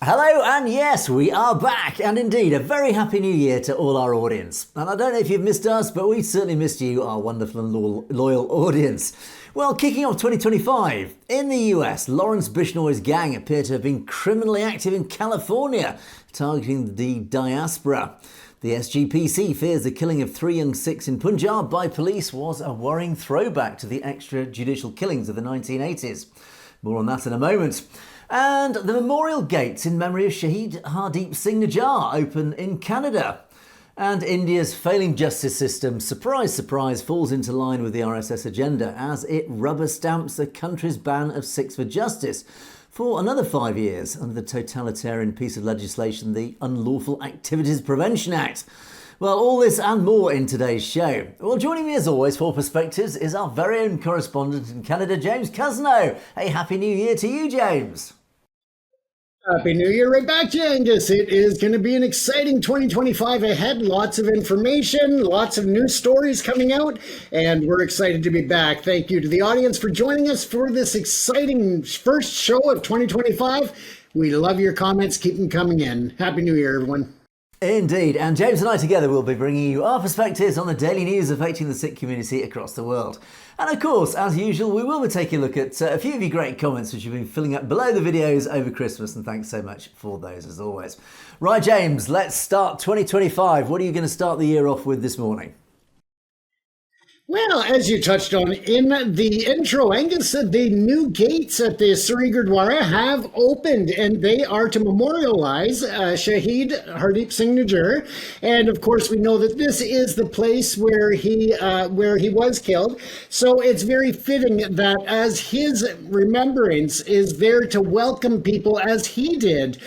Hello, and yes, we are back, and indeed a very happy new year to all our audience. And I don't know if you've missed us, but we certainly missed you, our wonderful and loyal audience. Well, kicking off 2025, in the US, Lawrence Bishnoi's gang appear to have been criminally active in California, targeting the diaspora. The SGPC fears the killing of 3 young Sikhs in Punjab by police was a worrying throwback to the extra-judicial killings of the 1980s. More on that in a moment. And the memorial gates in memory of Shaheed Hardeep Singh Nijjar open in Canada. And India's failing justice system, surprise, surprise, falls into line with the RSS agenda as it rubber stamps the country's ban of Sikhs for justice for another 5 years under the totalitarian piece of legislation, the Unlawful Activities Prevention Act. Well, all this and more in today's show. Well, joining me as always for Perspectives is our very own correspondent in Canada, James Cousineau. Hey, Happy New Year to you, James. Happy New Year right back to you, Angus. It is going to be an exciting 2025 ahead. Lots of information, lots of new stories coming out, and we're excited to be back. Thank you to the audience for joining us for this exciting first show of 2025. We love your comments. Keep them coming in. Happy New Year, everyone. Indeed, and James and I together will be bringing you our perspectives on the daily news affecting the Sikh community across the world. And of course, as usual, we will be taking a look at a few of your great comments which you've been filling up below the videos over Christmas, and thanks so much for those as always. Right, James, let's start 2025. What are you going to start the year off with this morning? Well, as you touched on in the intro, Angus said the new gates at the Surrey Gurdwara have opened, and they are to memorialize Shaheed Hardeep Singh Nijjar. And of course, we know that this is the place where he was killed. So it's very fitting that as his remembrance is there to welcome people as he did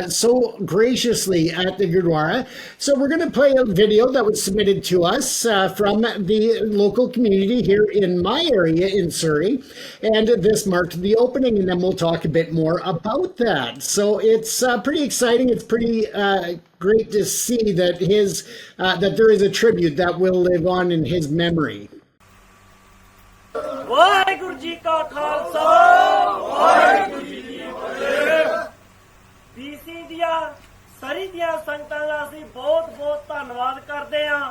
so graciously at the Gurdwara. So we're going to play a video that was submitted to us from the local community here in my area in Surrey, and this marked the opening, and then we'll talk a bit more about that. So it's pretty exciting. It's pretty great to see that that there is a tribute that will live on in his memory. Waheguru ji ਕਾ ਖਾਲਸਾ ਵਾਹਿਗੁਰੂ ਜੀ ਕੀ ਫਤਿਹ। BC ਦੀਆਂ ਸਰੀ ਦੀਆਂ ਸੰਗਤਾਂ ਦਾ ਅਸੀਂ ਬਹੁਤ ਧੰਨਵਾਦ ਕਰਦੇ ਹਾਂ।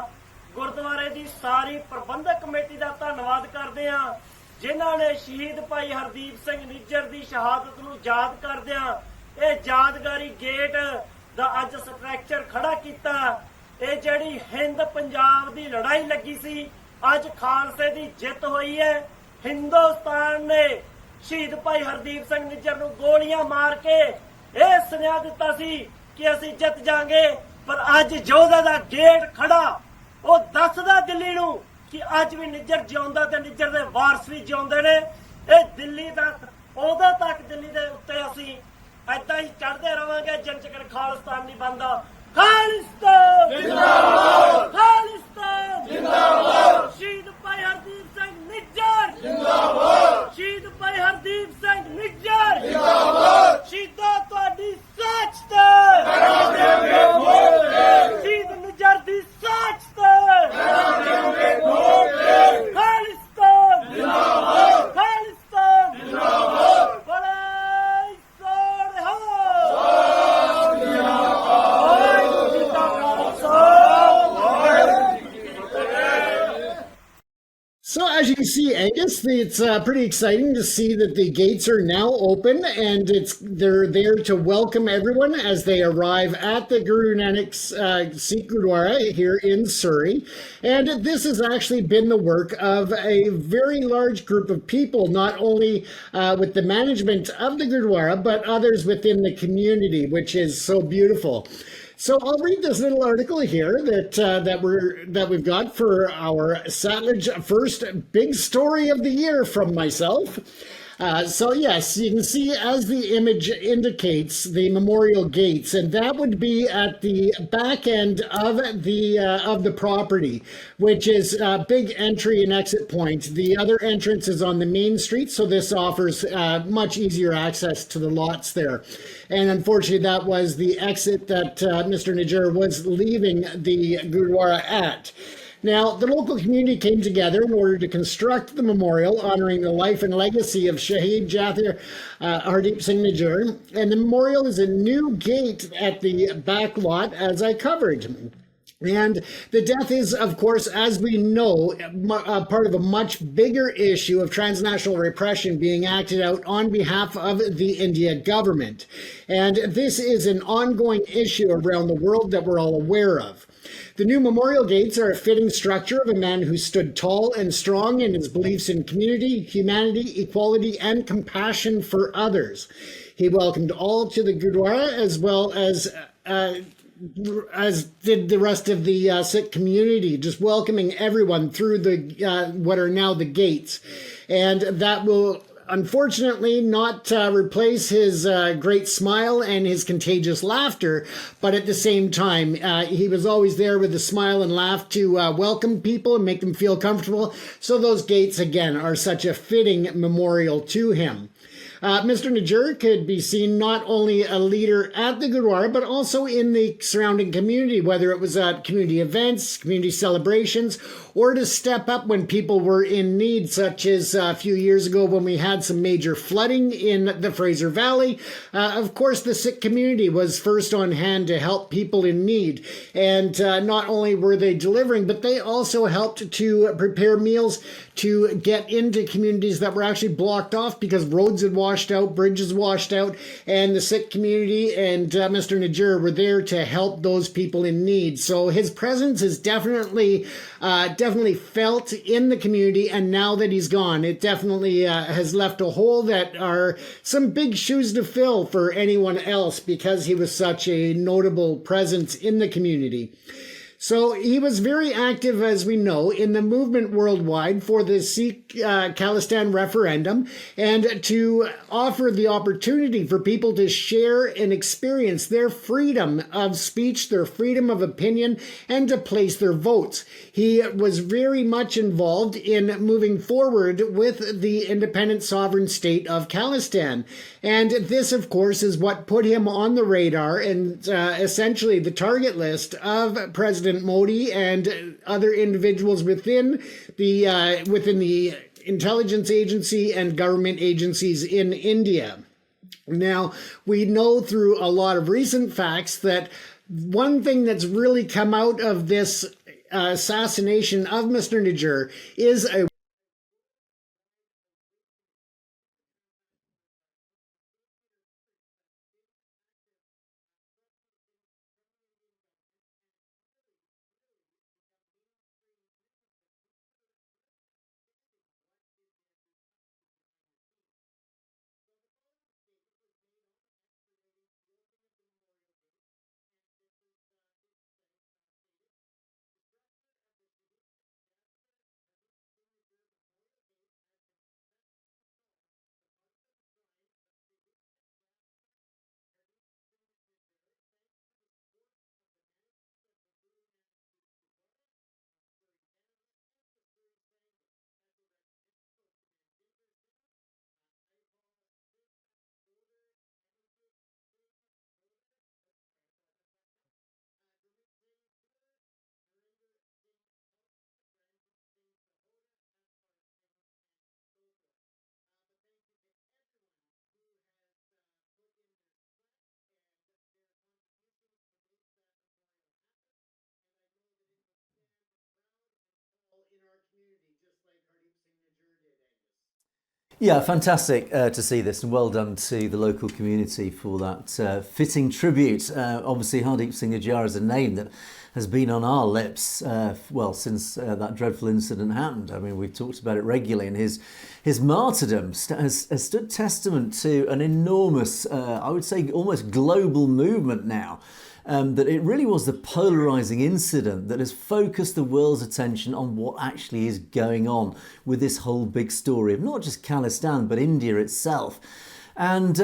ਗੁਰਦੁਆਰੇ ਦੀ ਸਾਰੀ ਪ੍ਰਬੰਧਕ ਕਮੇਟੀ ਦਾ ਧੰਨਵਾਦ ਕਰਦੇ ਹਾਂ, ਜਿਨ੍ਹਾਂ ਨੇ ਸ਼ਹੀਦ ਭਾਈ ਹਰਦੀਪ ਸਿੰਘ ਨਿੱਜਰ ਦੀ ਸ਼ਹਾਦਤ ਨੂੰ ਯਾਦ ਕਰਦਿਆਂ ਇਹ ਯਾਦਗਾਰੀ ਗੇਟ ਦਾ ਅੱਜ ਸਟਰਕਚਰ ਖੜਾ ਕੀਤਾ। ਇਹ ਜਿਹੜੀ ਹਿੰਦ ਪੰਜਾਬ ਦੀ ਲੜਾਈ ਲੱਗੀ ਸੀ, ਅੱਜ ਖਾਲਸੇ ਦੀ ਜਿੱਤ ਹੋਈ ਹੈ। ਹਿੰਦੁਸਤਾਨ ਨੇ ਸ਼ਹੀਦ ਭਾਈ ਹਰਦੀਪ ਸਿੰਘ ਨਿੱਜਰ ਨੂੰ ਗੋਲੀਆਂ ਮਾਰ ਕੇ ਇਹ ਸੁਨੇਹਾ ਦਿੱਤਾ ਸੀ ਕਿ ਅਸੀਂ ਜਿੱਤ ਜਾਾਂਗੇ, ਪਰ ਅੱਜ ਯੋਧਾ ਦਾ ਗੇਟ ਖੜਾ ਉਹ ਦੱਸਦਾ ਦਿੱਲੀ ਨੂੰ ਕਿ ਅੱਜ ਵੀ ਨਿੱਜਰ ਜਿਉਂਦਾ ਤੇ ਨਿੱਜਰ ਦੇ ਵਾਰਸ ਵੀ ਜਿਉਂਦੇ ਨੇ। ਇਹ ਦਿੱਲੀ ਤੱਕ ਉਦੋਂ ਤੱਕ ਦਿੱਲੀ ਦੇ ਉੱਤੇ ਅਸੀਂ ਏਦਾਂ ਹੀ ਚੜ੍ਹਦੇ ਰਵਾਂਗੇ ਜਿੰਨ ਚਿਰ ਖਾਲਿਸਤਾਨ ਨਹੀਂ ਬਣਦਾ। ਖਾਲਿਸਤਾਨ ਜਿੰਦਾਬਾਦ, ਖਾਲਿਸਤਾਨ ਜਿੰਦਾਬਾਦ। ਸ਼ਹੀਦ ਭਾਈ ਹਰਦੀਪ ਸਿੰਘ ਨਿੱਜਰ ਜਿੰਦਾਬਾਦ, ਸ਼ਹੀਦ ਭਾਈ ਹਰਦੀਪ ਸਿੰਘ ਨਿੱਜਰ ਜਿੰਦਾਬਾਦ। ਸ਼ਹੀਦਾਂ ਤੁਹਾਡੀ ਸੱਚ ਤੇ ਕਰਾਂ ਦੇਵਾਂਗੇ ਵੋਟ ਤੇ, ਸ਼ਹੀਦ ਨਿੱਜਰ ਦੀ ਸੱਚ ਤੇ ਕਰਾਂ ਦੇਵਾਂਗੇ ਵੋਟ ਤੇ। ਖਾਲਿਸਤਾਨ ਜਿੰਦਾਬਾਦ, ਖਾਲਿਸਤਾਨ ਜਿੰਦਾਬਾਦ। ਬੜੇ ਸੋਹਣੇ ਵਾਹਿਗੁਰੂ ਜੀ ਕਾ ਖਾਲਸਾ ਵਾਹਿਗੁਰੂ ਜੀ ਕੀ ਫਤਿਹ। So as you can see, Angus, it's pretty exciting to see that the gates are now open, and they're there to welcome everyone as they arrive at the Guru Nanak's Sikh Gurdwara here in Surrey. And this has actually been the work of a very large group of people, not only with the management of the Gurdwara, but others within the community, which is so beautiful. So I'll read this little article here that we've got for our Satledge first big story of the year from myself. So yes, you can see as the image indicates the memorial gates, and that would be at the back end of the property, which is a big entry and exit point. The other entrance is on the main street, so this offers much easier access to the lots there. And unfortunately, that was the exit that Mr. Nijjar was leaving the Gurdwara at. Now, the local community came together in order to construct the memorial honoring the life and legacy of Shaheed Hardeep Singh Nijjar, and the memorial is a new gate at the back lot, as I covered. And the death is, of course, as we know, part of a much bigger issue of transnational repression being acted out on behalf of the India government. And this is an ongoing issue around the world that we're all aware of. The new memorial gates are a fitting structure of a man who stood tall and strong in his beliefs in community, humanity, equality, and compassion for others. He welcomed all to the Gurdwara as well as did the rest of the Sikh community, just welcoming everyone through the what are now the gates. And that will unfortunately not replace his great smile and his contagious laughter, but at the same time, he was always there with a smile and laugh to welcome people and make them feel comfortable. So those gates, again, are such a fitting memorial to him. Mr. Nijjar could be seen not only a leader at the Gurdwara, but also in the surrounding community, whether it was at community events, community celebrations, or to step up when people were in need, such as a few years ago when we had some major flooding in the Fraser Valley. Of course, the Sikh community was first on hand to help people in need. And not only were they delivering, but they also helped to prepare meals to get into communities that were actually blocked off because roads had washed out, bridges washed out, and the Sikh community and Mr. Nijjar were there to help those people in need. So his presence is definitely felt in the community, and now that he's gone, it definitely has left a hole that are some big shoes to fill for anyone else because he was such a notable presence in the community. So he was very active, as we know, in the movement worldwide for the Sikh Khalistan referendum and to offer the opportunity for people to share and experience their freedom of speech, their freedom of opinion, and to place their votes. He was very much involved in moving forward with the independent sovereign state of Khalistan. And this, of course, is what put him on the radar and essentially the target list of President Modi and other individuals within the intelligence agency and government agencies in India. Now, we know through a lot of recent facts that one thing that's really come out of this assassination of Mr. Nijjar is a in our community, just like Hardeep Singh Nijjar did, Angus. Yeah, fantastic to see this, and well done to the local community for that fitting tribute. Obviously, Hardeep Singh Nijjar is a name that has been on our lips, since that dreadful incident happened. I mean, we've talked about it regularly, and his martyrdom has stood testament to an enormous, I would say almost global movement now. That it really was the polarizing incident that has focused the world's attention on what actually is going on with this whole big story of not just Khalistan, but India itself. And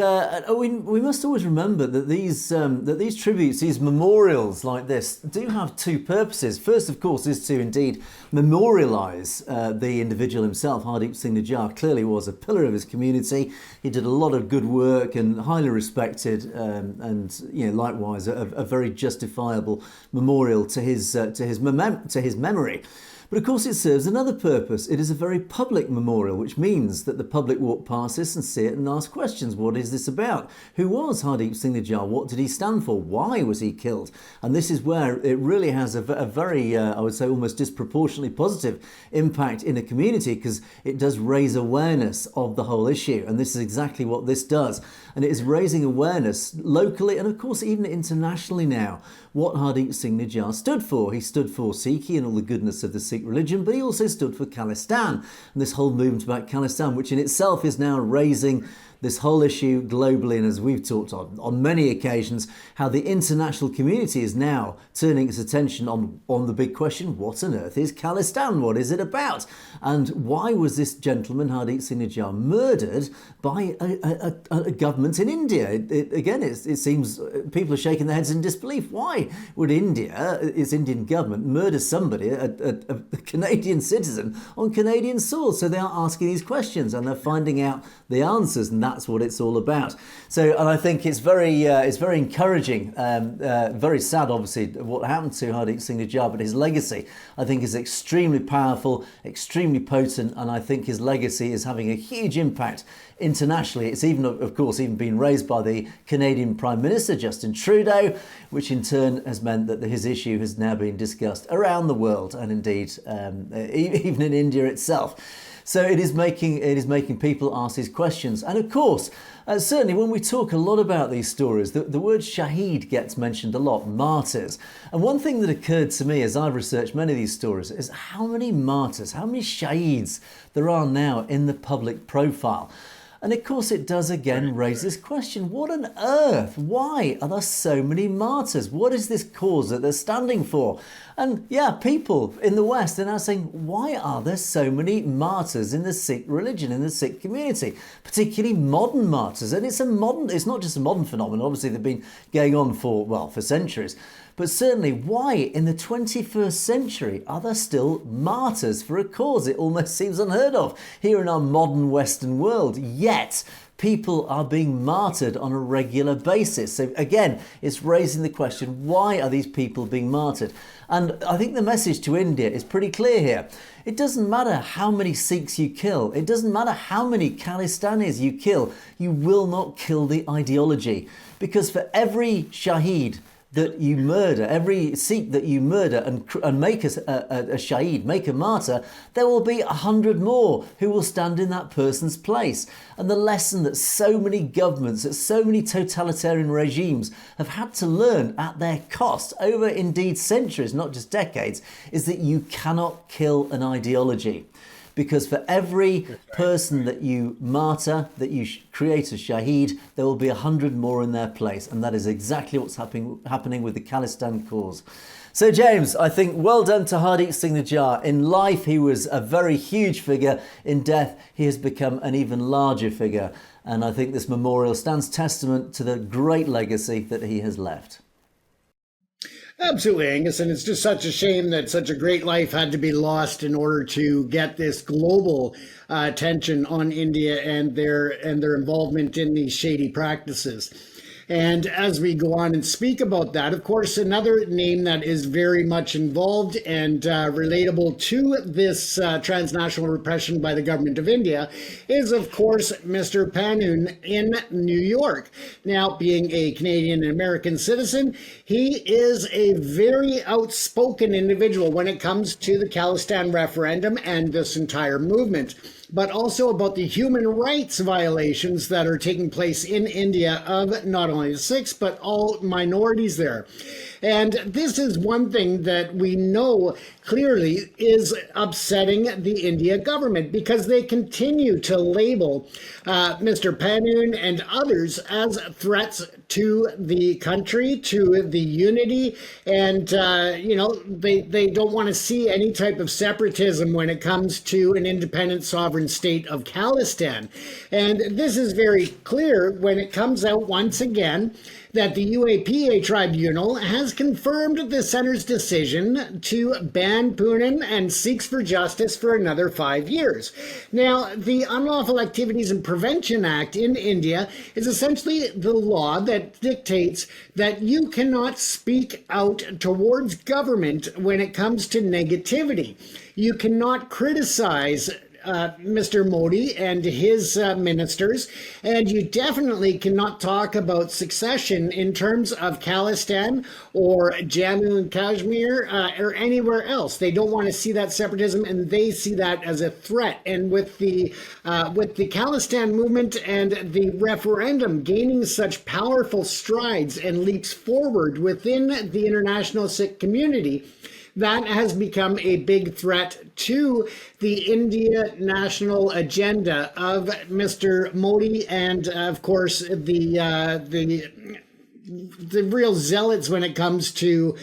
we must always remember that these tributes, these memorials like this, do have two purposes. First, of course, is to indeed memorialise the individual himself. Hardeep Singh Nijjar clearly was a pillar of his community. He did a lot of good work and highly respected, and likewise a very justifiable memorial to his memory. But of course it serves another purpose. It is a very public memorial, which means that the public walk past this and see it and ask questions. What is this about? Who was Hardeep Singh Nijjar? What did he stand for? Why was he killed? And this is where it really has a very, I would say, almost disproportionately positive impact in a community, because it does raise awareness of the whole issue. And this is exactly what this does. And it is raising awareness locally and, of course, even internationally now, what Hardeep Singh Nijjar stood for. He stood for Sikhi and all the goodness of the Sikh religion, but he also stood for Khalistan and this whole movement about Khalistan, which in itself is now raising this whole issue globally. And as we've talked on many occasions, how the international community is now turning its attention on the big question: what on earth is Khalistan? What is it about? And why was this gentleman, Hardeep Singh Nijjar, murdered by a government in India? It seems people are shaking their heads in disbelief. Why would India, its Indian government, murder somebody, a Canadian citizen, on Canadian soil? So they are asking these questions and they're finding out the answers, and that's what it's all about. So, and I think it's very encouraging, very sad, obviously, what happened to Hardeep Singh Nijjar, but his legacy, I think, is extremely powerful, extremely potent, and I think his legacy is having a huge impact internationally. It's even, of course, even been raised by the Canadian Prime Minister, Justin Trudeau, which in turn has meant that his issue has now been discussed around the world, and indeed even in India itself. So it is making people ask these questions. And of course, certainly when we talk a lot about these stories, the word Shaheed gets mentioned a lot, martyrs. And one thing that occurred to me as I've researched many of these stories is how many martyrs, how many Shaheeds there are now in the public profile. And of course it does again raise this question: what on earth? Why are there so many martyrs? What is this cause that they're standing for? And yeah, people in the West are now saying, why are there so many martyrs in the Sikh religion, in the Sikh community, particularly modern martyrs? And it's not just a modern phenomenon. Obviously they've been going on for centuries. But certainly, why in the 21st century are there still martyrs for a cause? It almost seems unheard of here in our modern Western world. Yet, people are being martyred on a regular basis. So again, it's raising the question, why are these people being martyred? And I think the message to India is pretty clear here. It doesn't matter how many Sikhs you kill. It doesn't matter how many Khalistanis you kill. You will not kill the ideology. Because for every Shaheed that you murder, every Sikh that you murder and make a Shaheed, make a martyr, there will be 100 more who will stand in that person's place. And the lesson that so many governments, that so many totalitarian regimes have had to learn at their cost over indeed centuries, not just decades, is that you cannot kill an ideology. Because for every person that you martyr, that you create a Shaheed, there will be 100 more in their place. And that is exactly what's happening with the Khalistan cause. So James, I think well done to Hardeep Singh Nijjar. In life, he was a very huge figure. In death, he has become an even larger figure. And I think this memorial stands testament to the great legacy that he has left. Absolutely, Angus, and it's just such a shame that such a great life had to be lost in order to get this global attention on India and their involvement in these shady practices. And as we go on and speak about that, of course, another name that is very much involved and relatable to this transnational repression by the government of India is, of course, Mr. Panun in New York. Now, being a Canadian and American citizen, he is a very outspoken individual when it comes to the Khalistan referendum and this entire movement, but also about the human rights violations that are taking place in India of not only the Sikhs, but all minorities there. And this is one thing that we know clearly is upsetting the India government, because they continue to label Mr. Panun and others as threats to the country, to the unity, and they don't want to see any type of separatism when it comes to an independent sovereign sovereign state of Khalistan. And this is very clear when it comes out once again that the UAPA tribunal has confirmed the center's decision to ban Poonen and Sikhs for Justice for another 5 years. Now, the Unlawful Activities and Prevention Act in India is essentially the law that dictates that you cannot speak out towards government when it comes to negativity. You cannot criticize Mr. Modi and his ministers, and you definitely cannot talk about succession in terms of Khalistan or Jammu and Kashmir or anywhere else. They don't want to see that separatism, and they see that as a threat. And with the Khalistan movement and the referendum gaining such powerful strides and leaps forward within the international Sikh community, that has become a big threat to the India national agenda of Mr. Modi and, of course, the real zealots when it comes to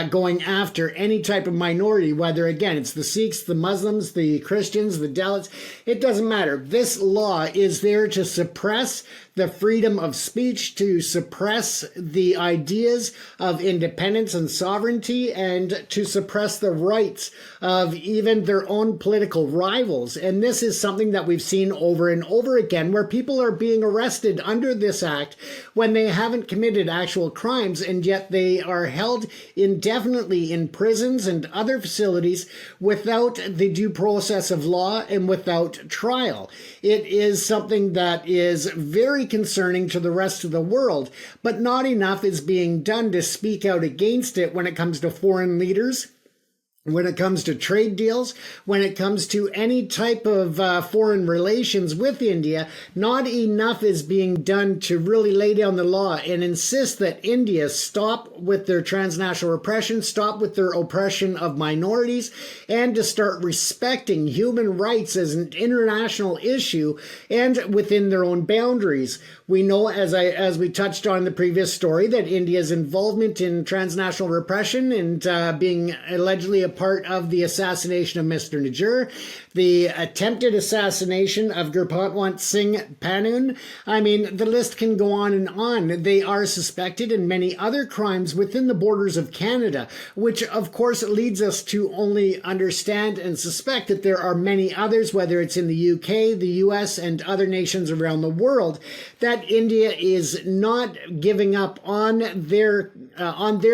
going after any type of minority, whether, again, it's the Sikhs, the Muslims, the Christians, the Dalits. It doesn't matter. This law is there to suppress the freedom of speech, to suppress the ideas of independence and sovereignty, and to suppress the rights of even their own political rivals. And this is something that we've seen over and over again, where people are being arrested under this act when they haven't committed actual crimes, and yet they are held indefinitely in prisons and other facilities without the due process of law and without trial. It is something that is very concerning to the rest of the world, but not enough is being done to speak out against it when it comes to foreign leaders, when it comes to trade deals, when it comes to any type of foreign relations with India. Not enough is being done to really lay down the law and insist that India stop with their transnational repression, stop with their oppression of minorities, and to start respecting human rights as an international issue and within their own boundaries. We know, as we touched on in the previous story, that India's involvement in transnational repression and being allegedly a part of the assassination of Mr. Nijjar, the attempted assassination of Gurpatwant Singh Panun. I mean, the list can go on and on. They are suspected in many other crimes within the borders of Canada, which of course leads us to only understand and suspect that there are many others, whether it's in the UK, the US, and other nations around the world, that India is not giving up on their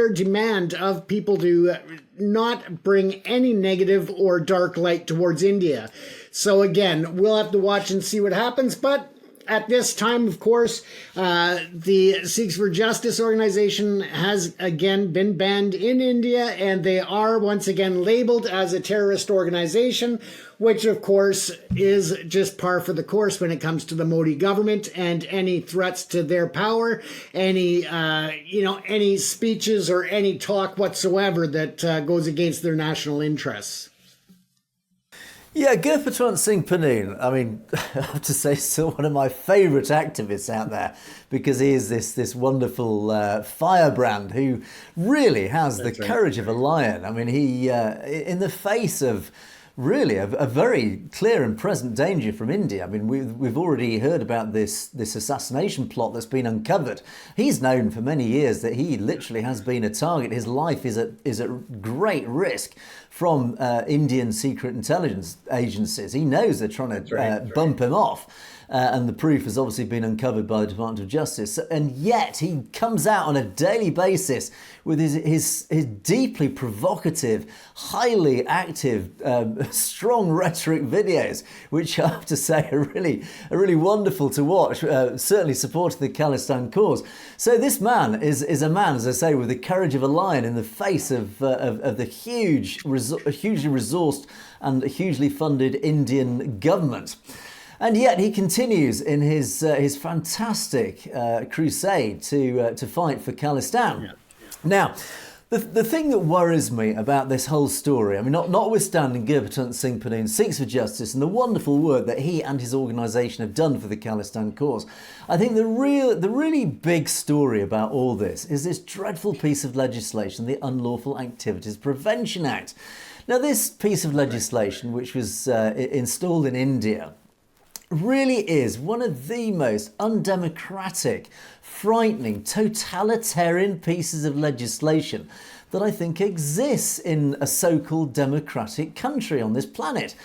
demand of people to not bring any negative or dark light towards India. So again, we'll have to watch and see what happens, but at this time, of course, the Sikhs for Justice organization has again been banned in India, and they are once again labeled as a terrorist organization, which of course is just par for the course when it comes to the Modi government and any threats to their power, any speeches or any talk whatsoever that goes against their national interests. Yeah, Gurpatwant Singh Panun, I mean, I have to say, still one of my favourite activists out there, because he is this wonderful firebrand who really has the courage of a lion. I mean, he, in the face of really a very clear and present danger from India. I mean, we've already heard about this assassination plot that's been uncovered. He's known for many years that he literally has been a target. His life is at great risk from Indian secret intelligence agencies. He knows they're trying to bump him off. And the proof has obviously been uncovered by the Department of Justice. And yet he comes out on a daily basis with his deeply provocative, highly active, strong rhetoric videos, which I have to say are really wonderful to watch, certainly supporting the Khalistan cause. So this man is a man, as I say, with the courage of a lion in the face of the hugely resourced and hugely funded Indian government. And yet he continues in his fantastic crusade to fight for Khalistan. Yeah. Now, the thing that worries me about this whole story, I mean, notwithstanding Gurpatwant Singh Panun, Sikhs for Justice, and the wonderful work that he and his organisation have done for the Khalistan cause, I think the really big story about all this is this dreadful piece of legislation, the Unlawful Activities Prevention Act. Now, this piece of legislation, which was installed in India, really is one of the most undemocratic, frightening, totalitarian pieces of legislation that I think exists in a so-called democratic country on this planet.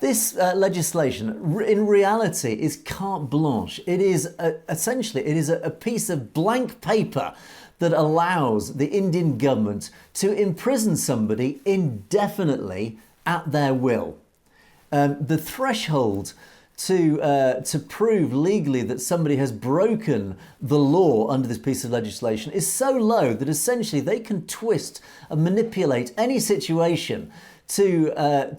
This legislation, in reality, is carte blanche. It is essentially a piece of blank paper that allows the Indian government to imprison somebody indefinitely at their will. The threshold to prove legally that somebody has broken the law under this piece of legislation is so low that essentially they can twist and manipulate any situation to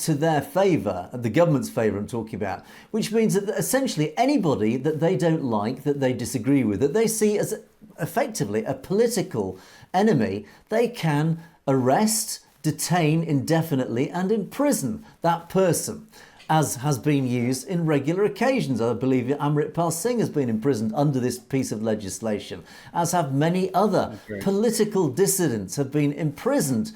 their favour, the government's favour I'm talking about, which means that essentially anybody that they don't like, that they disagree with, that they see as effectively a political enemy, they can arrest, detain indefinitely and imprison that person, as has been used in regular occasions. I believe Amritpal Singh has been imprisoned under this piece of legislation, as have many other political dissidents have been imprisoned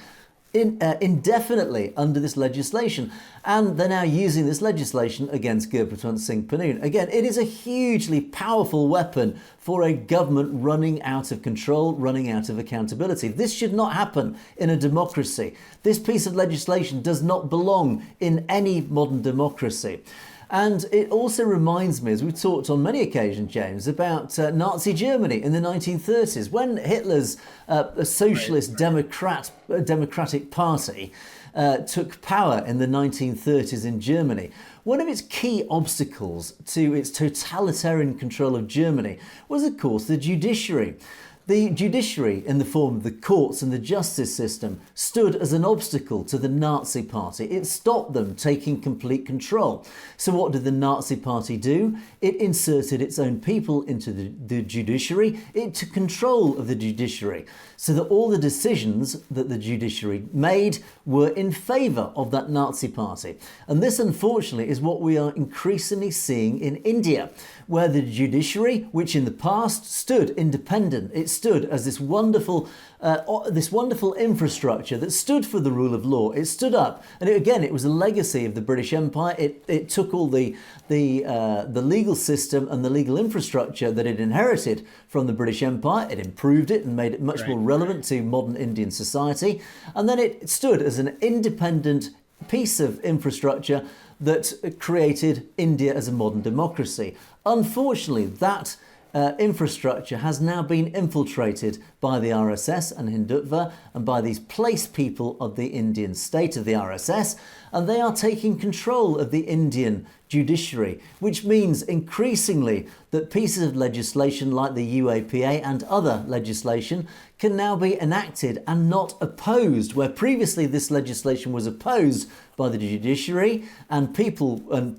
indefinitely under this legislation. And they're now using this legislation against Gurpratwant Singh Pannu. Again, it is a hugely powerful weapon for a government running out of control, running out of accountability. This should not happen in a democracy. This piece of legislation does not belong in any modern democracy. And it also reminds me, as we've talked on many occasions, James, about Nazi Germany in the 1930s, when Hitler's socialist democratic party took power in the 1930s in Germany. One of its key obstacles to its totalitarian control of Germany was, of course, the judiciary. The judiciary, in the form of the courts and the justice system, stood as an obstacle to the Nazi Party. It stopped them taking complete control. So what did the Nazi Party do? It inserted its own people into the judiciary. It took control of the judiciary, so that all the decisions that the judiciary made were in favour of that Nazi Party. And this, unfortunately, is what we are increasingly seeing in India, where the judiciary, which in the past stood independent, it stood as this wonderful infrastructure that stood for the rule of law. It stood up, and it was a legacy of the British Empire. It took all the legal system and the legal infrastructure that it inherited from the British Empire. It improved it and made it much more relevant to modern Indian society. And then it stood as an independent piece of infrastructure that created India as a modern democracy. Unfortunately, that infrastructure has now been infiltrated by the RSS and Hindutva and by these place people of the Indian state of the RSS, and they are taking control of the Indian judiciary, which means increasingly that pieces of legislation like the UAPA and other legislation can now be enacted and not opposed, where previously this legislation was opposed by the judiciary and people and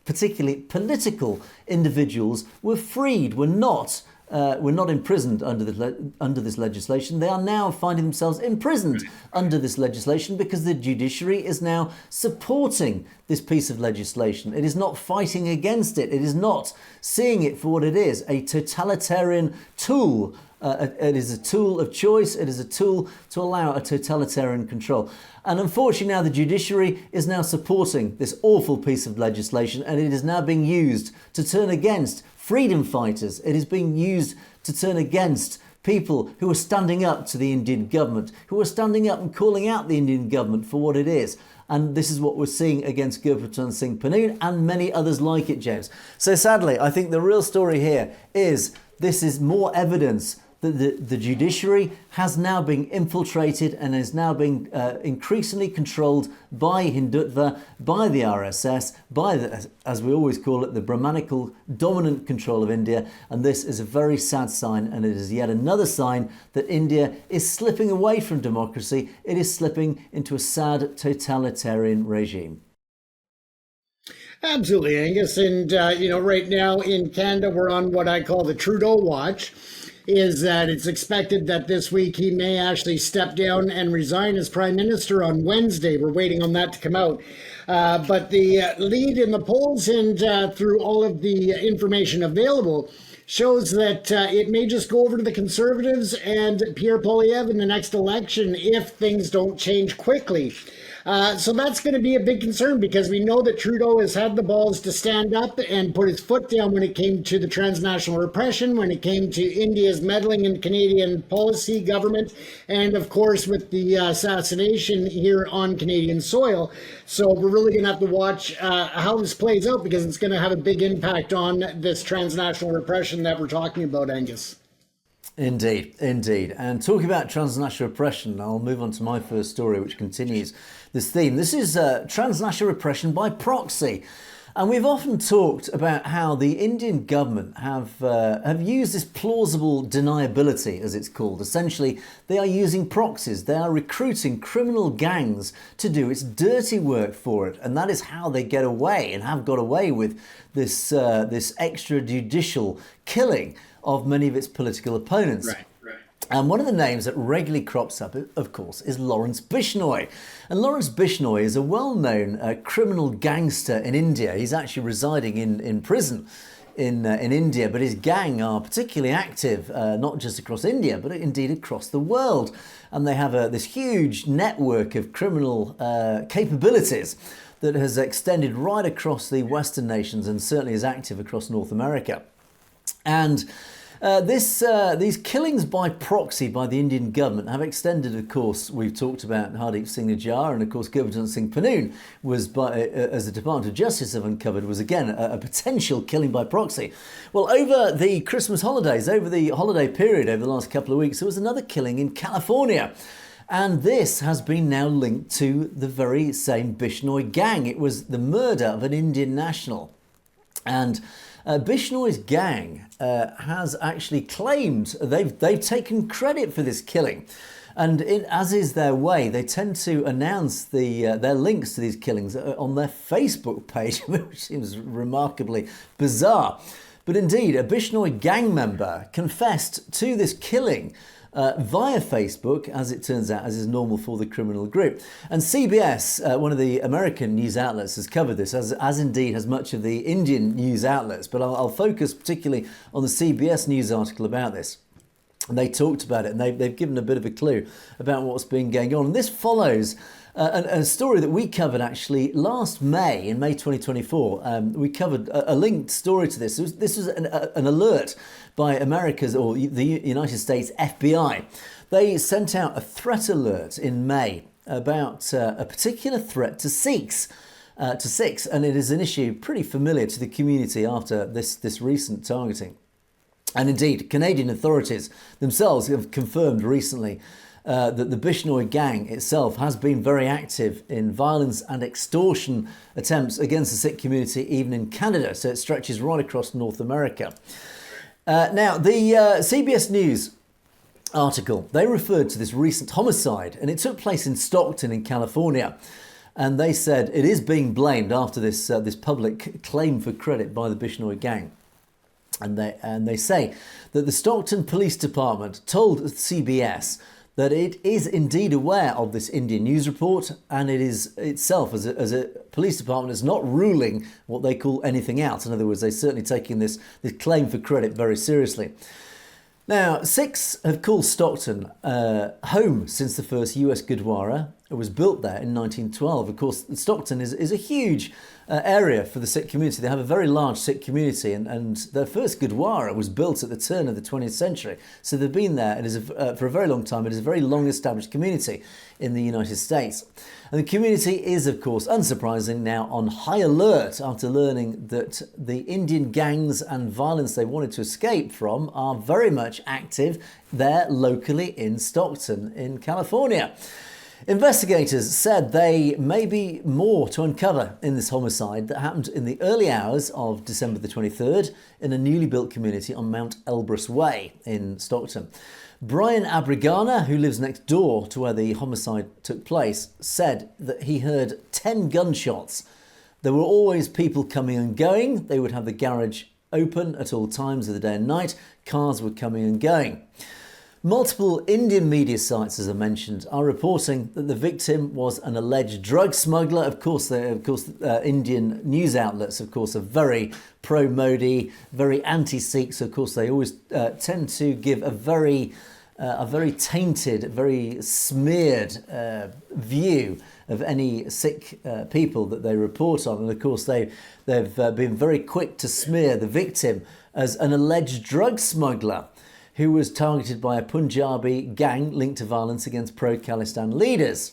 particularly political individuals were freed, were not imprisoned under this legislation. They are now finding themselves imprisoned under this legislation because the judiciary is now supporting this piece of legislation. It is not fighting against it. It is not seeing it for what it is, a totalitarian tool. It is a tool of choice. It is a tool to allow a totalitarian control. And unfortunately now the judiciary is now supporting this awful piece of legislation, and it is now being used to turn against freedom fighters. It is being used to turn against people who are standing up to the Indian government, who are standing up and calling out the Indian government for what it is. And this is what we're seeing against Gurpratwant Singh Pannu and many others like it, James. So sadly, I think the real story here is this is more evidence that the judiciary has now been infiltrated and is now being increasingly controlled by Hindutva, by the RSS, by the, as we always call it, the Brahmanical dominant control of India. And this is a very sad sign, and it is yet another sign that India is slipping away from democracy. It is slipping into a sad totalitarian regime. Absolutely, Angus. And, right now in Canada, we're on what I call the Trudeau watch. Is that it's expected that this week he may actually step down and resign as Prime Minister on Wednesday. We're waiting on that to come out. But the lead in the polls and through all of the information available shows that it may just go over to the Conservatives and Pierre Poilievre in the next election if things don't change quickly. So that's going to be a big concern because we know that Trudeau has had the balls to stand up and put his foot down when it came to the transnational repression, when it came to India's meddling in Canadian policy, government, and of course with the assassination here on Canadian soil. So we're really going to have to watch how this plays out because it's going to have a big impact on this transnational repression that we're talking about, Angus. Indeed, indeed. And talking about transnational repression, I'll move on to my first story, which continues this theme. This is transnational repression by proxy. And we've often talked about how the Indian government have used this plausible deniability, as it's called. Essentially, they are using proxies. They are recruiting criminal gangs to do its dirty work for it. And that is how they get away and have got away with this, this extrajudicial killing of many of its political opponents. Right. And one of the names that regularly crops up, of course, is Lawrence Bishnoi. And Lawrence Bishnoi is a well-known criminal gangster in India. He's actually residing in prison in India, but his gang are particularly active, not just across India, but indeed across the world. And they have this huge network of criminal capabilities that has extended right across the Western nations and certainly is active across North America. And these killings by proxy by the Indian government have extended, of course. We've talked about Hardeep Singh Nijjar, and of course Gurbajan Singh Pannoon was, as the Department of Justice have uncovered, was again a potential killing by proxy. Well, over the Christmas holidays, over the holiday period, over the last couple of weeks, there was another killing in California. And this has been now linked to the very same Bishnoi gang. It was the murder of an Indian national. And Bishnoi's gang has actually claimed they've taken credit for this killing, and as is their way, they tend to announce their links to these killings on their Facebook page, which seems remarkably bizarre. But indeed, a Bishnoi gang member confessed to this killing via Facebook, as it turns out, as is normal for the criminal group. And CBS, one of the American news outlets, has covered this, as indeed has much of the Indian news outlets. But I'll focus particularly on the CBS news article about this. And they talked about it, and they've given a bit of a clue about what's been going on. And this follows a story that we covered actually last May, in May 2024. We covered a linked story to this. This was an alert by America's, or the United States FBI. They sent out a threat alert in May about a particular threat to Sikhs. And it is an issue pretty familiar to the community after this recent targeting. And indeed, Canadian authorities themselves have confirmed recently that the Bishnoi gang itself has been very active in violence and extortion attempts against the Sikh community, even in Canada. So it stretches right across North America. Now, the CBS News article, they referred to this recent homicide, and it took place in Stockton in California. And they said it is being blamed after this public claim for credit by the Bishnoi gang. And they say that the Stockton Police Department told CBS that it is indeed aware of this Indian news report, and it is itself, as a police department, is not ruling what they call anything out. In other words, they're certainly taking this claim for credit very seriously. Now, Sikhs have called Stockton home since the first US Gurdwara. It was built there in 1912. Of course, Stockton is a huge area for the Sikh community. They have a very large Sikh community, and their first Gurdwara was built at the turn of the 20th century. So they've been there. It is for a very long time. It is a very long-established community in the United States. And the community is, of course, unsurprising, now on high alert after learning that the Indian gangs and violence they wanted to escape from are very much active there locally in Stockton in California. Investigators said they may be more to uncover in this homicide that happened in the early hours of December the 23rd in a newly built community on Mount Elbrus Way in Stockton. Brian Abrigana, who lives next door to where the homicide took place, said that he heard 10 gunshots. There were always people coming and going. They would have the garage open at all times of the day and night. Cars were coming and going. Multiple Indian media sites, as I mentioned, are reporting that the victim was an alleged drug smuggler. Of course, Indian news outlets, of course, are very pro-Modi, very anti-Sikh. So, of course, they always tend to give a very tainted, very smeared view of any Sikh people that they report on. And, of course, they've been very quick to smear the victim as an alleged drug smuggler who was targeted by a Punjabi gang linked to violence against pro-Khalistan leaders.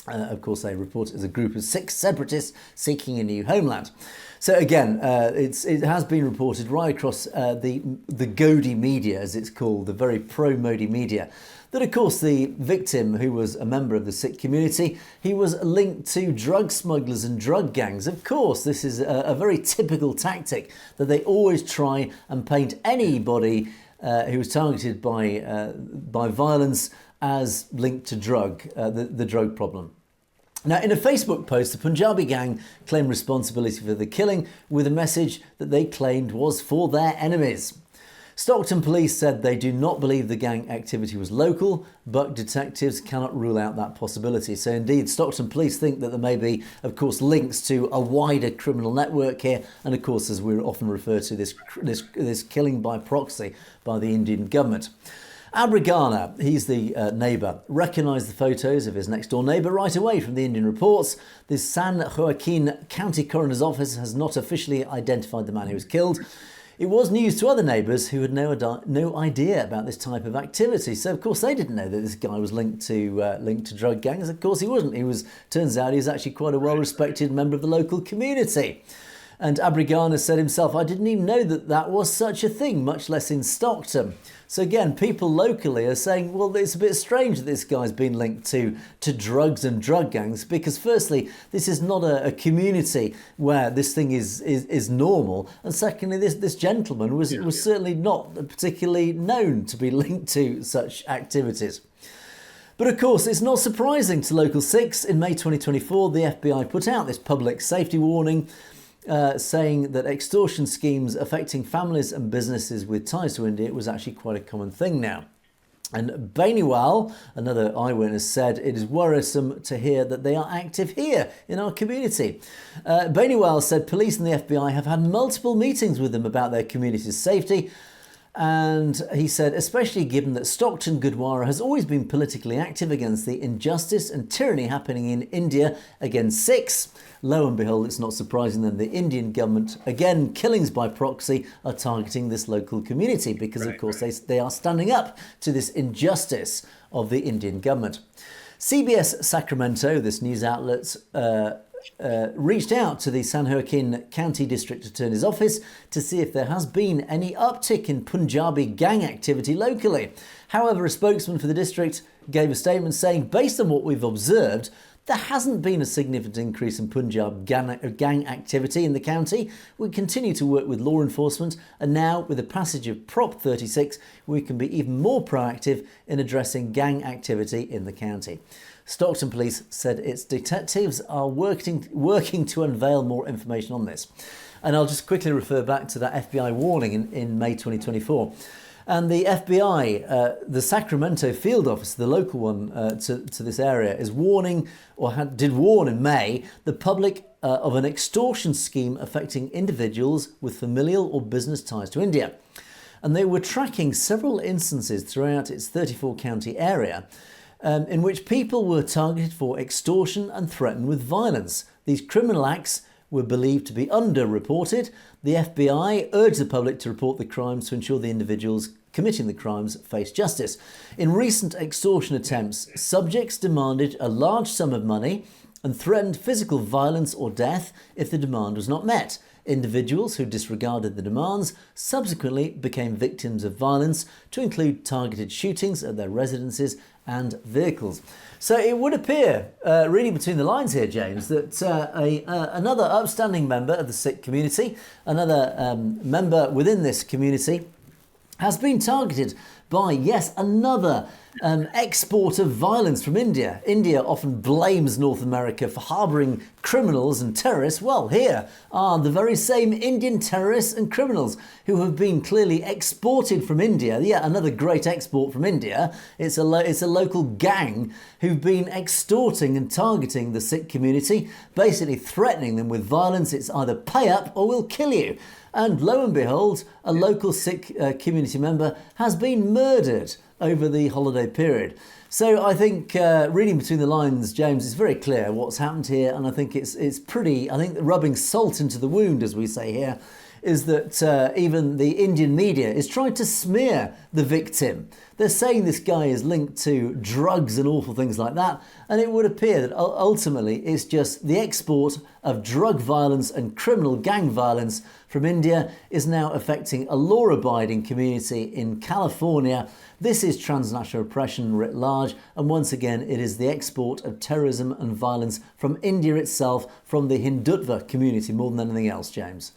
Of course, they report it as a group of Sikh separatists seeking a new homeland. So again, it has been reported right across the Godi media, as it's called, the very pro-Modi media, that of course the victim, who was a member of the Sikh community, he was linked to drug smugglers and drug gangs. Of course, this is a very typical tactic that they always try and paint anybody who was targeted by violence as linked to the drug problem. Now, in a Facebook post, the Punjabi gang claimed responsibility for the killing with a message that they claimed was for their enemies. Stockton police said they do not believe the gang activity was local, but detectives cannot rule out that possibility. So indeed, Stockton police think that there may be, of course, links to a wider criminal network here. And of course, as we often refer to this killing by proxy by the Indian government. Abrigana, he's the neighbour, recognised the photos of his next door neighbour right away from the Indian reports. The San Joaquin County Coroner's Office has not officially identified the man who was killed. It was news to other neighbours who had no idea about this type of activity. So, of course, they didn't know that this guy was linked to drug gangs. Of course, he wasn't. Turns out he was actually quite a well-respected member of the local community. And Abrigana said himself, "I didn't even know that was such a thing, much less in Stockton." So again, people locally are saying, well, it's a bit strange that this guy's been linked to drugs and drug gangs, because firstly, this is not a community where this thing is normal. And secondly, this gentleman was certainly not particularly known to be linked to such activities. But of course, it's not surprising to local Sikhs. In May 2024, the FBI put out this public safety warning saying that extortion schemes affecting families and businesses with ties to India was actually quite a common thing now. And Bainiwal, another eyewitness, said it is worrisome to hear that they are active here in our community. Bainiwal said police and the FBI have had multiple meetings with them about their community's safety. And he said, especially given that Stockton Gurdwara has always been politically active against the injustice and tyranny happening in India against Sikhs. Lo and behold, it's not surprising that the Indian government, again, killings by proxy, are targeting this local community because, of course, they are standing up to this injustice of the Indian government. CBS Sacramento, this news outlet, reached out to the San Joaquin County District Attorney's Office to see if there has been any uptick in Punjabi gang activity locally. However, a spokesman for the district gave a statement saying, based on what we've observed, there hasn't been a significant increase in Punjab gang activity in the county. We continue to work with law enforcement, and now with the passage of Prop 36, we can be even more proactive in addressing gang activity in the county. Stockton Police said its detectives are working to unveil more information on this. And I'll just quickly refer back to that FBI warning in May 2024. And the FBI, the Sacramento field office, the local one to this area, is warning, did warn in May, the public of an extortion scheme affecting individuals with familial or business ties to India. And they were tracking several instances throughout its 34-county area in which people were targeted for extortion and threatened with violence. These criminal acts were believed to be underreported. The FBI urged the public to report the crimes to ensure the individuals committing the crimes face justice. In recent extortion attempts, subjects demanded a large sum of money and threatened physical violence or death if the demand was not met. Individuals who disregarded the demands subsequently became victims of violence, to include targeted shootings at their residences and vehicles. So it would appear, reading between the lines here, James, that another upstanding member of the Sikh community, another member within this community, has been targeted by, yes, another export of violence from India. India often blames North America for harbouring criminals and terrorists. Well, here are the very same Indian terrorists and criminals who have been clearly exported from India. Yeah, another great export from India. It's a local gang who've been extorting and targeting the Sikh community, basically threatening them with violence. It's either pay up or we'll kill you. And lo and behold, a local Sikh community member has been murdered over the holiday period. So I think reading between the lines, James, it's very clear what's happened here, and I think it's pretty, I think rubbing salt into the wound, as we say here, is that even the Indian media is trying to smear the victim. They're saying this guy is linked to drugs and awful things like that, and it would appear that ultimately it's just the export of drug violence and criminal gang violence from India is now affecting a law-abiding community in California. This is transnational oppression writ large, and once again it is the export of terrorism and violence from India itself, from the Hindutva community more than anything else, James.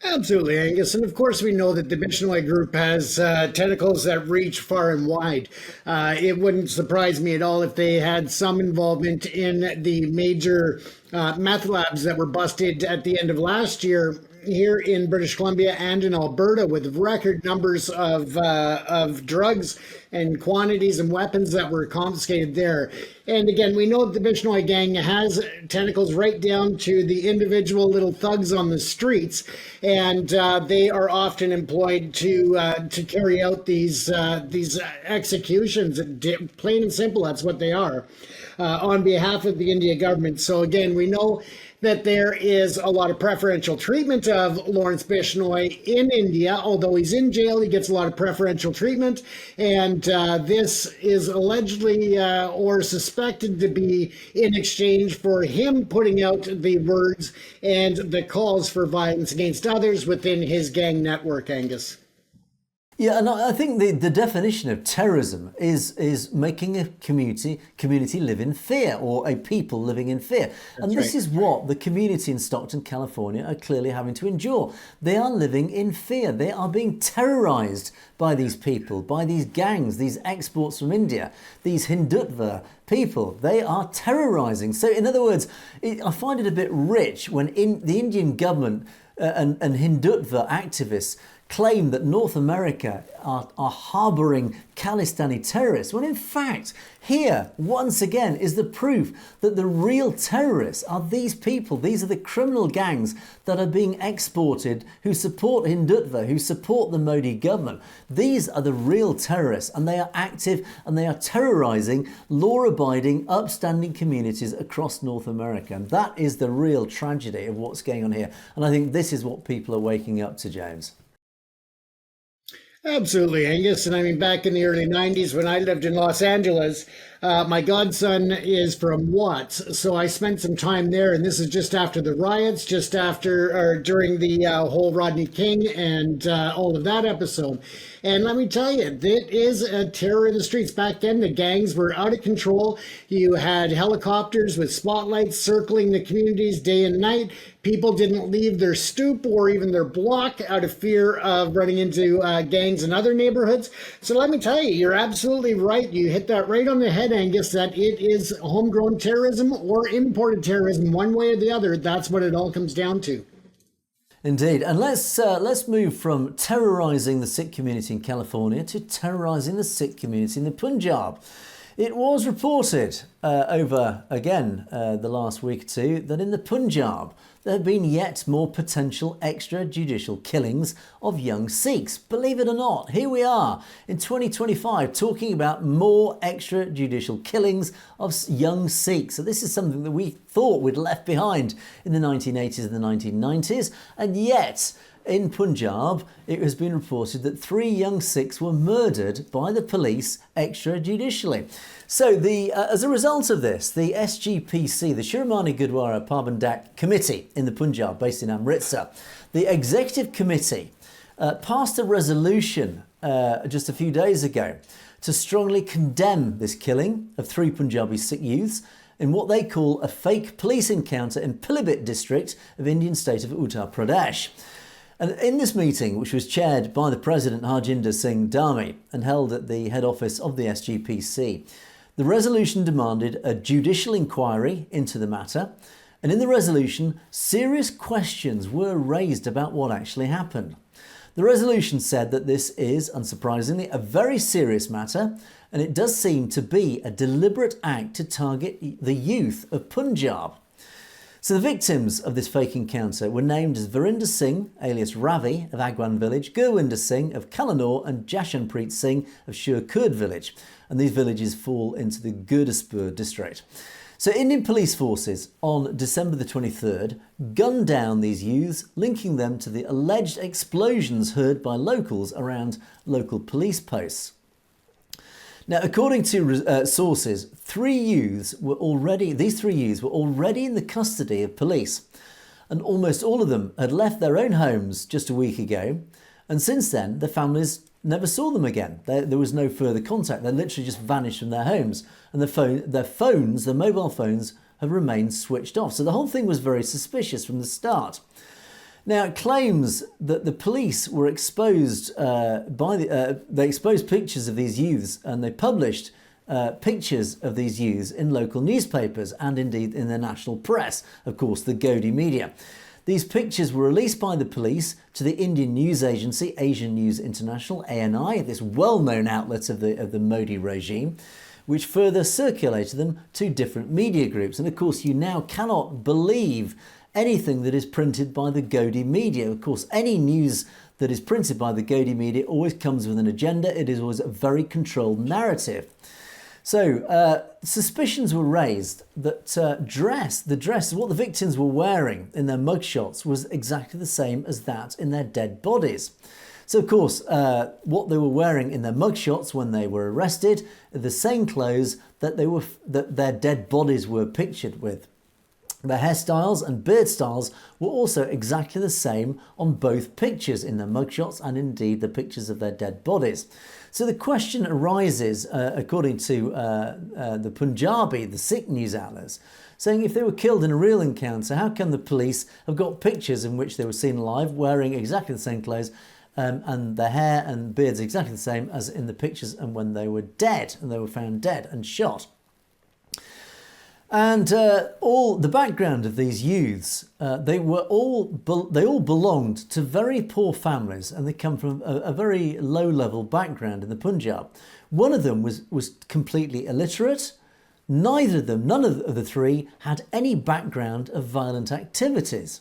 Absolutely, Angus. And of course, we know that the Bishnoi group has tentacles that reach far and wide. It wouldn't surprise me at all if they had some involvement in the major meth labs that were busted at the end of last year here in British Columbia and in Alberta, with record numbers of drugs and quantities and weapons that were confiscated there. And again, we know that the Bishnoi gang has tentacles right down to the individual little thugs on the streets, and they are often employed to carry out these executions. Plain and simple, that's what they are, on behalf of the India government. So again, we know that there is a lot of preferential treatment of Lawrence Bishnoi in India. Although he's in jail, he gets a lot of preferential treatment. And this is allegedly or suspected to be in exchange for him putting out the words and the calls for violence against others within his gang network, Angus. Yeah, and I think the definition of terrorism is making a community live in fear, or a people living in fear. And this is what the community in Stockton, California are clearly having to endure. They are living in fear. They are being terrorized by these people, by these gangs, these exports from India, these Hindutva people. They are terrorizing. So in other words, I find it a bit rich when the Indian government and Hindutva activists claim that North America are harbouring Khalistani terrorists, when in fact here once again is the proof that the real terrorists are these people. These are the criminal gangs that are being exported, who support Hindutva, who support the Modi government. These are the real terrorists, and they are active and they are terrorising law-abiding, upstanding communities across North America. And that is the real tragedy of what's going on here. And I think this is what people are waking up to, James. Absolutely, Angus. And I mean, back in the early 90s when I lived in Los Angeles, my godson is from Watts, so I spent some time there, and this is just after the riots, just after or during the whole Rodney King and all of that episode. And let me tell you, it is a terror in the streets. Back then, the gangs were out of control. You had helicopters with spotlights circling the communities day and night. People didn't leave their stoop or even their block out of fear of running into gangs in other neighborhoods. So let me tell you, you're absolutely right. You hit that right on the head, Angus, that it is homegrown terrorism or imported terrorism, one way or the other. That's what it all comes down to. Indeed. And let's move from terrorising the Sikh community in California to terrorising the Sikh community in the Punjab. It was reported over, again, the last week or two, that in the Punjab there have been yet more potential extrajudicial killings of young Sikhs. Believe it or not, here we are in 2025 talking about more extrajudicial killings of young Sikhs. So this is something that we thought we'd left behind in the 1980s and the 1990s, and yet in Punjab, it has been reported that 3 young Sikhs were murdered by the police extrajudicially. So as a result of this, the SGPC, the Shiromani Gurdwara Parbandhak Committee in the Punjab, based in Amritsar, the executive committee passed a resolution just a few days ago to strongly condemn this killing of 3 Punjabi Sikh youths in what they call a fake police encounter in Pilibhit district of Indian state of Uttar Pradesh. And in this meeting, which was chaired by the President Harjinder Singh Dhami and held at the head office of the SGPC, the resolution demanded a judicial inquiry into the matter. And in the resolution, serious questions were raised about what actually happened. The resolution said that this is, unsurprisingly, a very serious matter, and it does seem to be a deliberate act to target the youth of Punjab. So the victims of this fake encounter were named as Verinder Singh, alias Ravi, of Agwan village, Gurwinder Singh of Cousineau, and Jashanpreet Singh of Shurkurd village. And these villages fall into the Gurdaspur district. So Indian police forces on December the 23rd gunned down these youths, linking them to the alleged explosions heard by locals around local police posts. Now, according to sources, these three youths were already in the custody of police, and almost all of them had left their own homes just a week ago, and since then the families never saw them again. There was no further contact. They literally just vanished from their homes, and their mobile phones have remained switched off. So the whole thing was very suspicious from the start. Now, it claims that the police were exposed they exposed pictures of these youths, and they published pictures of these youths in local newspapers and indeed in the national press, of course, the Gaudiya media. These pictures were released by the police to the Indian news agency Asian News International, ANI, this well-known outlet of the Modi regime, which further circulated them to different media groups. And of course, you now cannot believe anything that is printed by the Gaudiya media. Of course, any news that is printed by the Gaudiya media always comes with an agenda. It is always a very controlled narrative. So suspicions were raised that the dress, what the victims were wearing in their mugshots was exactly the same as that in their dead bodies. So of course, what they were wearing in their mugshots when they were arrested are the same clothes that their dead bodies were pictured with. Their hairstyles and beard styles were also exactly the same on both pictures in their mugshots and indeed the pictures of their dead bodies. So the question arises, according to the Punjabi, the Sikh news outlets, saying if they were killed in a real encounter, how can the police have got pictures in which they were seen alive wearing exactly the same clothes and their hair and beards exactly the same as in the pictures and when they were dead and they were found dead and shot? And all the background of these youths, they all belonged to very poor families, and they come from a very low-level background in the Punjab. One of them was completely illiterate. None of the three had any background of violent activities.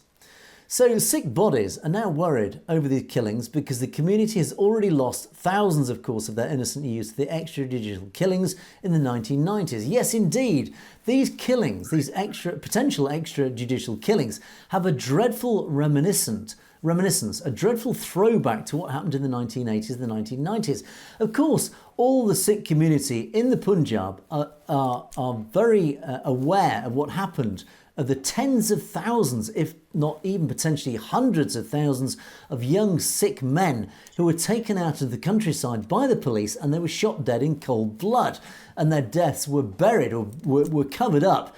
So Sikh bodies are now worried over these killings because the community has already lost thousands, of course, of their innocent youth to the extrajudicial killings in the 1990s. Yes, indeed, these killings, these potential extrajudicial killings, have a dreadful reminiscence, a dreadful throwback to what happened in the 1980s and the 1990s. Of course, all the Sikh community in the Punjab are very aware of what happened, of the tens of thousands, if not even potentially hundreds of thousands of young Sikh men who were taken out of the countryside by the police, and they were shot dead in cold blood, and their deaths were buried or were covered up,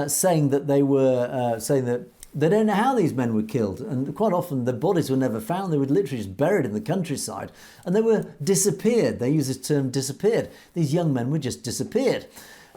saying that they don't know how these men were killed, and quite often the bodies were never found. They were literally just buried in the countryside, and they were disappeared. They use this term, disappeared. These young men were just disappeared.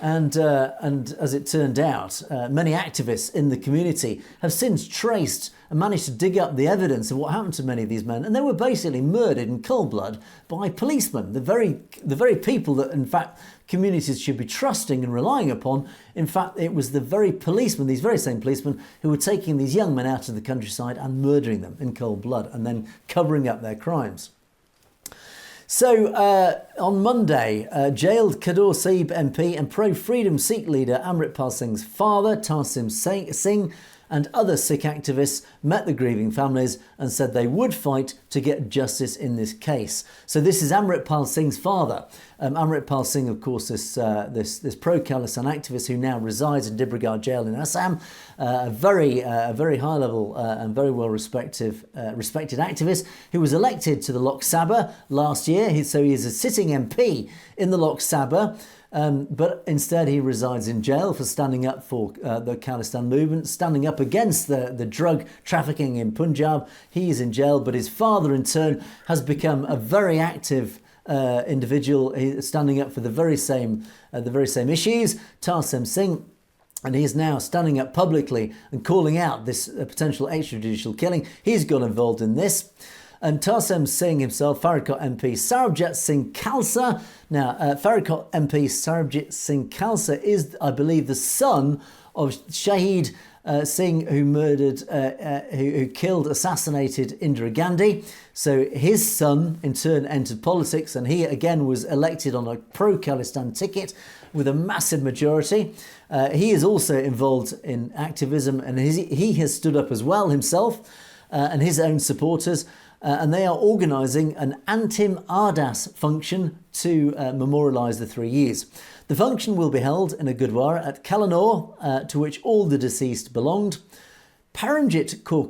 And as it turned out, many activists in the community have since traced and managed to dig up the evidence of what happened to many of these men, and they were basically murdered in cold blood by policemen, the very people that, in fact, communities should be trusting and relying upon. In fact, it was the very policemen, these very same policemen, who were taking these young men out of the countryside and murdering them in cold blood and then covering up their crimes. So on Monday, jailed Khadur Sahib MP and pro-freedom Sikh leader Amritpal Singh's father, Tarsim Singh, and other Sikh activists met the grieving families and said they would fight to get justice in this case. So this is Amritpal Singh's father. Amritpal Singh, of course, this pro-Khalistan activist who now resides in Dibrugarh jail in Assam, a very high-level and very well-respected activist who was elected to the Lok Sabha last year. So he is a sitting MP in the Lok Sabha. But instead he resides in jail for standing up for the Khalistan movement, standing up against the drug trafficking in Punjab. He is in jail, but his father in turn has become a very active individual, standing up for the very same issues, Tarsem Singh. And he is now standing up publicly and calling out this potential extrajudicial killing. He's got involved in this. And Tarsem Singh himself, Faridkot MP Sarabjit Singh Khalsa. Now, Faridkot MP Sarabjit Singh Khalsa is, I believe, the son of Shaheed Singh, who killed, assassinated Indira Gandhi. So his son, in turn, entered politics, and he again was elected on a pro-Khalistan ticket with a massive majority. He is also involved in activism, and he has stood up as well himself and his own supporters. And they are organising an Antim Ardas function to memorialise the 3 years. The function will be held in a Gurdwara at Cousineau, to which all the deceased belonged. Paranjit Kaur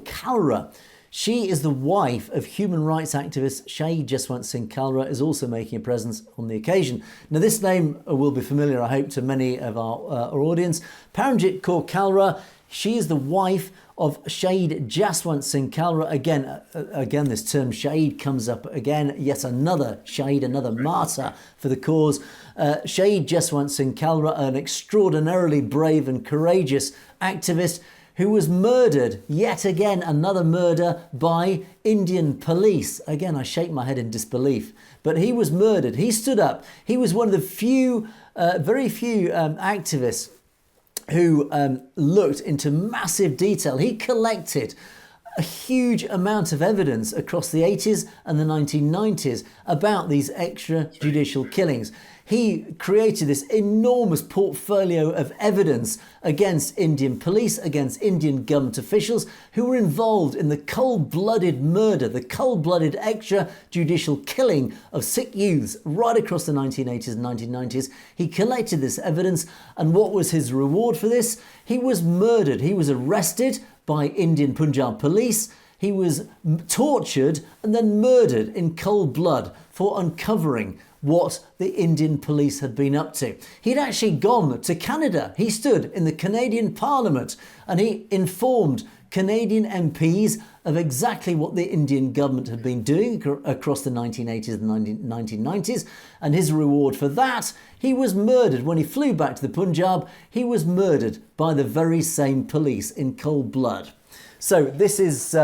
Kalra, she is the wife of human rights activist Shaheed Jaswant Singh Kalra, is also making a presence on the occasion. Now, this name will be familiar, I hope, to many of our audience. Paranjit Kaur Kalra, she is the wife of Shaheed Jaswant Singh Kalra. Again, this term Shaheed comes up again. Yet another Shaheed, another martyr for the cause. Shaheed Jaswant Singh Kalra, an extraordinarily brave and courageous activist who was murdered, yet again another murder, by Indian police. Again, I shake my head in disbelief. But he was murdered. He stood up. He was one of the very few activists who looked into massive detail. He collected a huge amount of evidence across the 80s and the 1990s about these extrajudicial killings. He created this enormous portfolio of evidence against Indian police, against Indian government officials who were involved in the cold-blooded murder, the cold-blooded extrajudicial killing of Sikh youths right across the 1980s and 1990s. He collected this evidence, and what was his reward for this? He was murdered. He was arrested by Indian Punjab police. He was tortured and then murdered in cold blood for uncovering what the Indian police had been up to. He'd actually gone to Canada. He stood in the Canadian Parliament and he informed Canadian MPs of exactly what the Indian government had been doing across the 1980s and 1990s. And his reward for that, he was murdered. When he flew back to the Punjab, he was murdered by the very same police in cold blood. So this is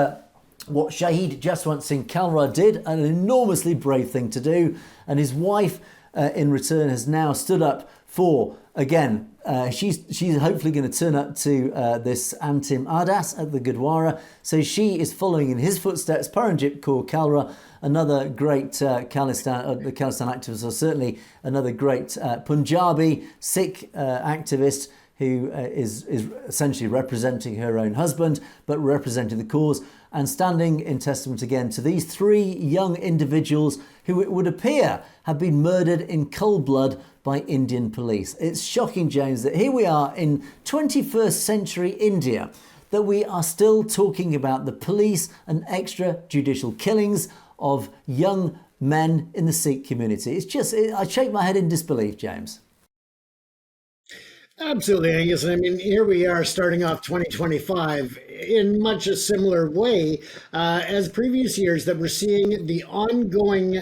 what Shaheed Jaswant Singh Kalra did, an enormously brave thing to do. And his wife, in return, has now stood up for, again, she's hopefully going to turn up to this Antim Ardas at the Gurdwara. So she is following in his footsteps. Paranjit Kaur Kalra, another great Khalistan activist, or certainly another great Punjabi Sikh activist who is essentially representing her own husband, but representing the cause and standing in testament again to these three young individuals who it would appear have been murdered in cold blood by Indian police. It's shocking, James, that here we are in 21st century India, that we are still talking about the police and extrajudicial killings of young men in the Sikh community. It's just, I shake my head in disbelief, James. Absolutely, Angus. I mean, here we are starting off 2025 in much a similar way as previous years, that we're seeing the ongoing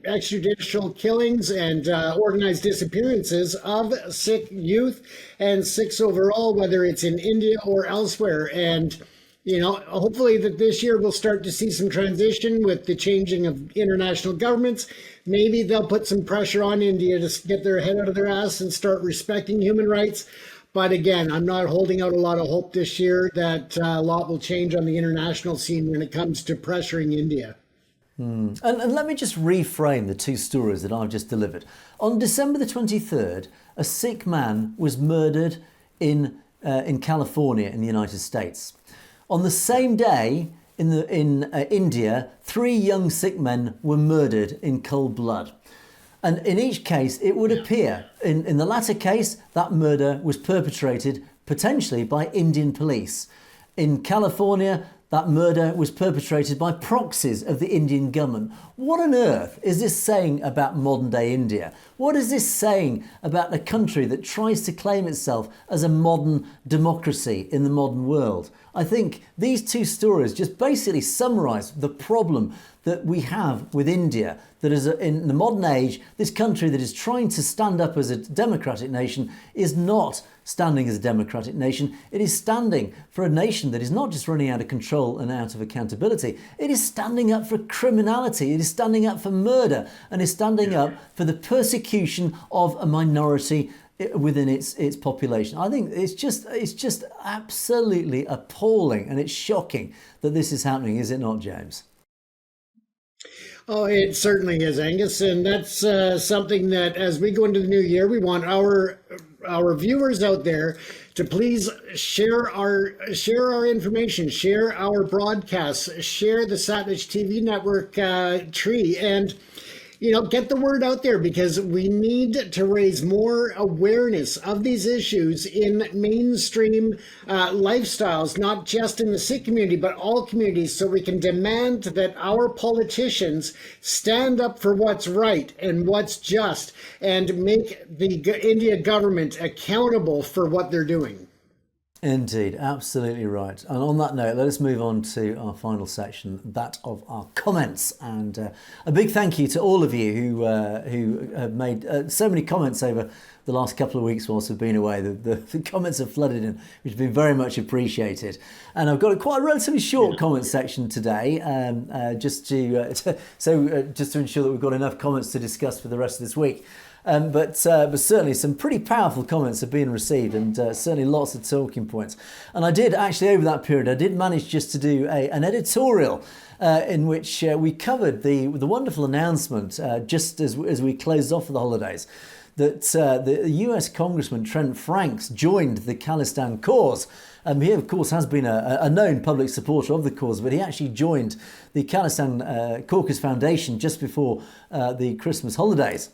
extrajudicial killings and organized disappearances of Sikh youth and Sikhs overall, whether it's in India or elsewhere. And hopefully that this year we'll start to see some transition with the changing of international governments. Maybe they'll put some pressure on India to get their head out of their ass and start respecting human rights. But again, I'm not holding out a lot of hope this year that a lot will change on the international scene when it comes to pressuring India. And let me just reframe the two stories that I've just delivered. On December the 23rd, a Sikh man was murdered in California in the United States. On the same day, in India, 3 young Sikh men were murdered in cold blood. And in each case, it would appear, in the latter case, that murder was perpetrated potentially by Indian police. In California, that murder was perpetrated by proxies of the Indian government. What on earth is this saying about modern day India? What is this saying about a country that tries to claim itself as a modern democracy in the modern world? I think these two stories just basically summarise the problem that we have with India, that is in the modern age, this country that is trying to stand up as a democratic nation is not standing as a democratic nation. It is standing for a nation that is not just running out of control and out of accountability. It is standing up for criminality. It is standing up for murder, and is standing up for the persecution of a minority within its population. I think it's just absolutely appalling, and it's shocking that this is happening, is it not, James? Oh, it certainly is, Angus, and that's something that, as we go into the new year, we want our viewers out there to please share our information, share our broadcasts, share the Savage TV network tree, and get the word out there, because we need to raise more awareness of these issues in mainstream lifestyles, not just in the Sikh community, but all communities, so we can demand that our politicians stand up for what's right and what's just, and make the India government accountable for what they're doing. Indeed, absolutely right. And on that note, let us move on to our final section, that of our comments. And a big thank you to all of you who have made so many comments over the last couple of weeks whilst we've been away. The comments have flooded in, which have been very much appreciated. And I've got quite a relatively short comment section today, just to ensure that we've got enough comments to discuss for the rest of this week. But certainly some pretty powerful comments have been received, and certainly lots of talking points. And I did actually, over that period, I did manage just to do an editorial in which we covered the wonderful announcement just as we closed off for the holidays, that the US Congressman Trent Franks joined the Khalistan cause. He, of course, has been a known public supporter of the cause, but he actually joined the Khalistan Caucus Foundation just before the Christmas holidays.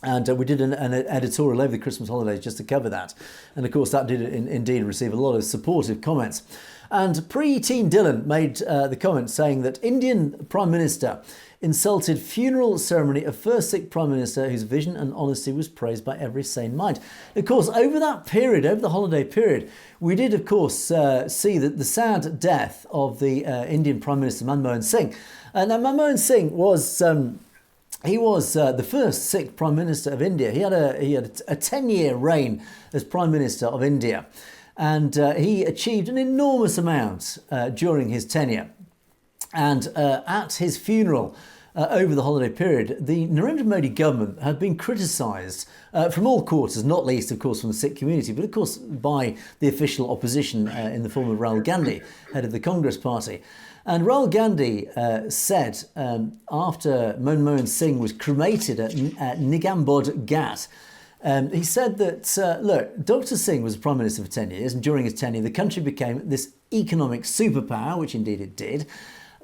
And we did an editorial over the Christmas holidays just to cover that. And of course, that did indeed receive a lot of supportive comments. And Pre-Teen Dylan made the comment saying that Indian Prime Minister insulted funeral ceremony of first Sikh Prime Minister whose vision and honesty was praised by every sane mind. Of course, over that period, over the holiday period, we did, of course, see that the sad death of the Indian Prime Minister Manmohan Singh. Now, Manmohan Singh was... He was the first Sikh Prime Minister of India. He had a 10-year reign as Prime Minister of India, and he achieved an enormous amount during his tenure. And at his funeral over the holiday period, the Narendra Modi government had been criticised from all quarters, not least, of course, from the Sikh community, but of course by the official opposition in the form of Rahul Gandhi, head of the Congress party. And Rahul Gandhi said after Manmohan Singh was cremated at Nigambod Ghat, he said that, look, Dr. Singh was Prime Minister for 10 years, and during his tenure, the country became this economic superpower, which indeed it did,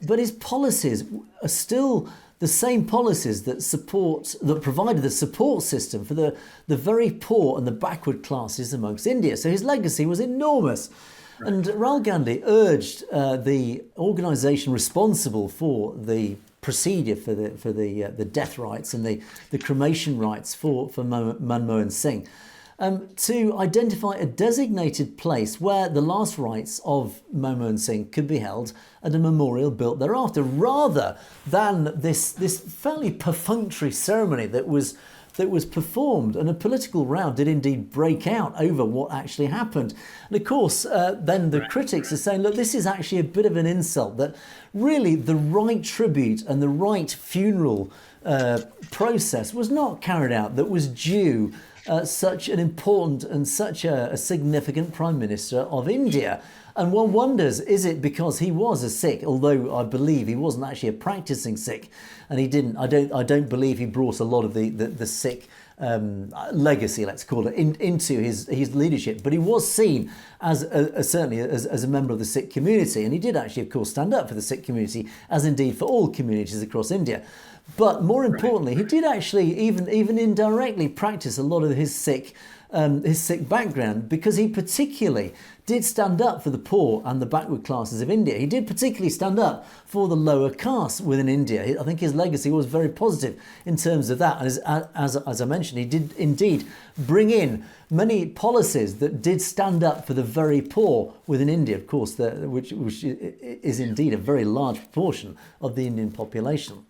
but his policies are still the same policies that provided the support system for the very poor and the backward classes amongst India. So his legacy was enormous. Right. And Rahul Gandhi urged the organisation responsible for the procedure for the death rites and the cremation rites for Manmohan Singh to identify a designated place where the last rites of Manmohan Singh could be held and a memorial built thereafter, rather than this fairly perfunctory ceremony that was performed. And a political row did indeed break out over what actually happened. And of course, then the critics are saying, look, this is actually a bit of an insult, that really the right tribute and the right funeral process was not carried out that was due such an important and such a significant Prime Minister of India. And one wonders, is it because he was a Sikh, although I believe he wasn't actually a practicing Sikh, and he didn't. I don't believe he brought a lot of the Sikh legacy, let's call it, into his leadership. But he was seen as certainly as a member of the Sikh community, and he did actually, of course, stand up for the Sikh community, as indeed for all communities across India. But more importantly, he did actually even indirectly practice a lot of his Sikh his Sikh background, because he particularly did stand up for the poor and the backward classes of India. He did particularly stand up for the lower castes within India. I think his legacy was very positive in terms of that. And as I mentioned, he did indeed bring in many policies that did stand up for the very poor within India, of course, which is indeed a very large proportion of the Indian population.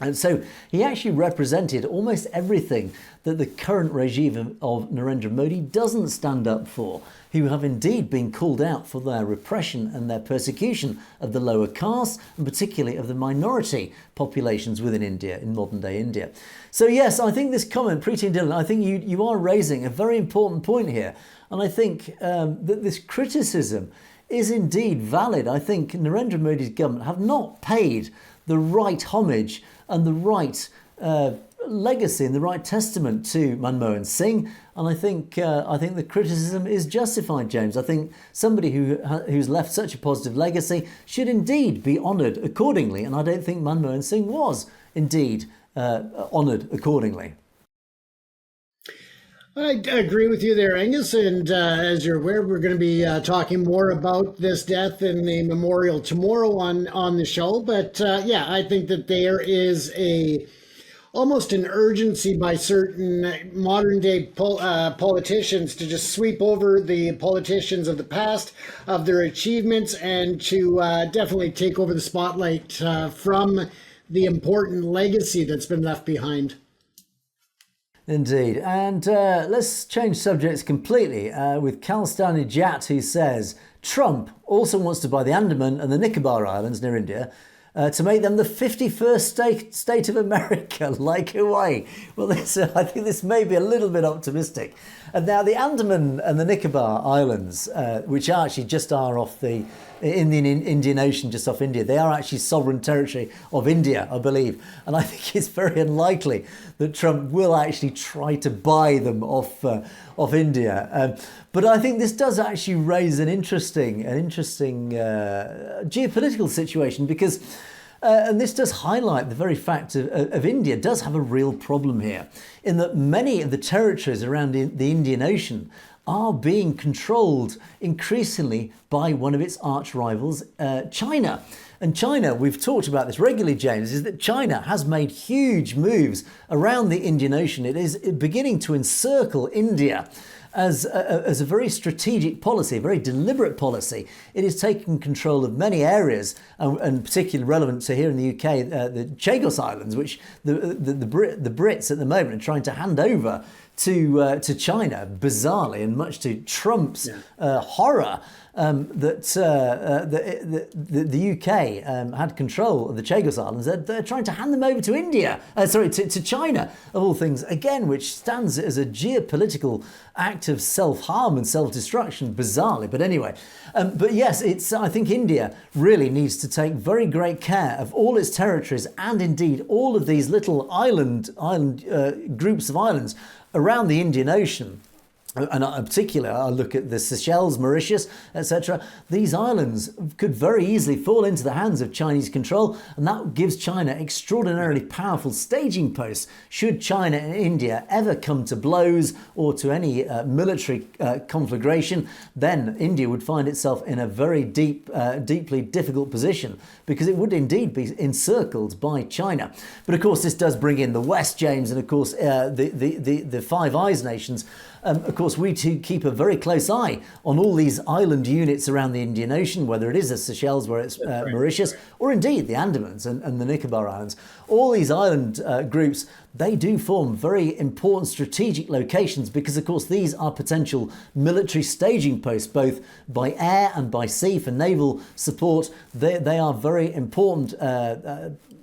And so he actually represented almost everything that the current regime of Narendra Modi doesn't stand up for, who have indeed been called out for their repression and their persecution of the lower castes, and particularly of the minority populations within India, in modern day India. So yes, I think this comment, Preeti and Dylan, I think you are raising a very important point here. And I think that this criticism is indeed valid. I think Narendra Modi's government have not paid the right homage and the right legacy and the right testament to Manmohan Singh, and I think the criticism is justified, James. I think somebody who's left such a positive legacy should indeed be honoured accordingly, and I don't think Manmohan Singh was indeed honoured accordingly. I agree with you there, Angus. And as you're aware, we're going to be talking more about this death and the memorial tomorrow on the show. But yeah, I think that there is almost an urgency by certain modern day politicians to just sweep over the politicians of the past, of their achievements, and to definitely take over the spotlight from the important legacy that's been left behind. Indeed. And let's change subjects completely with khalistan Nijjar, who says Trump also wants to buy the Andaman and the Nicobar Islands near India to make them the 51st state of America, like Hawaii. Well, I think this may be a little bit optimistic. Now, the Andaman and the Nicobar Islands, which are actually just off the Indian Ocean, just off India, they are actually sovereign territory of India, I believe. And I think it's very unlikely that Trump will actually try to buy them off India. But I think this does actually raise an interesting geopolitical situation, because and this does highlight the very fact of India does have a real problem here, in that many of the territories around the Indian Ocean are being controlled increasingly by one of its arch rivals, China. And China, we've talked about this regularly, James, is that China has made huge moves around the Indian Ocean. It is beginning to encircle India as a very strategic policy, a very deliberate policy. It is taking control of many areas, and particularly relevant to here in the UK, the Chagos Islands, which the Brits at the moment are trying to hand over to China, bizarrely, and much to Trump's horror. That the UK had control of the Chagos Islands. They're trying to hand them over to India, to China, of all things, again, which stands as a geopolitical act of self-harm and self-destruction, bizarrely. But anyway, but yes, I think India really needs to take very great care of all its territories, and indeed all of these little island groups of islands around the Indian Ocean. And in particular, I look at the Seychelles, Mauritius, etc. These islands could very easily fall into the hands of Chinese control, and that gives China extraordinarily powerful staging posts should China and India ever come to blows or to any military conflagration. Then India would find itself in a very deeply difficult position, because it would indeed be encircled by China. But of course, this does bring in the West, James, and of course the Five Eyes nations. Of course, we too keep a very close eye on all these island units around the Indian Ocean, whether it is the Seychelles, where it's Mauritius, or indeed the Andamans and the Nicobar Islands. All these island groups, they do form very important strategic locations, because, of course, these are potential military staging posts, both by air and by sea for naval support. They are very important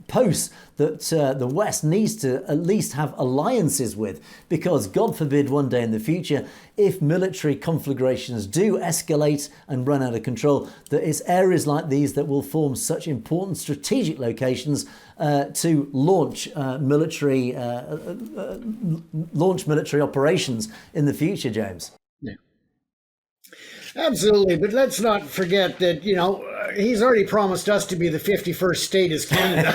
posts that the West needs to at least have alliances with, because God forbid one day in the future, if military conflagrations do escalate and run out of control, that it's areas like these that will form such important strategic locations to launch military operations in the future, James. Yeah. Absolutely, but let's not forget that, he's already promised us to be the 51st state as Canada.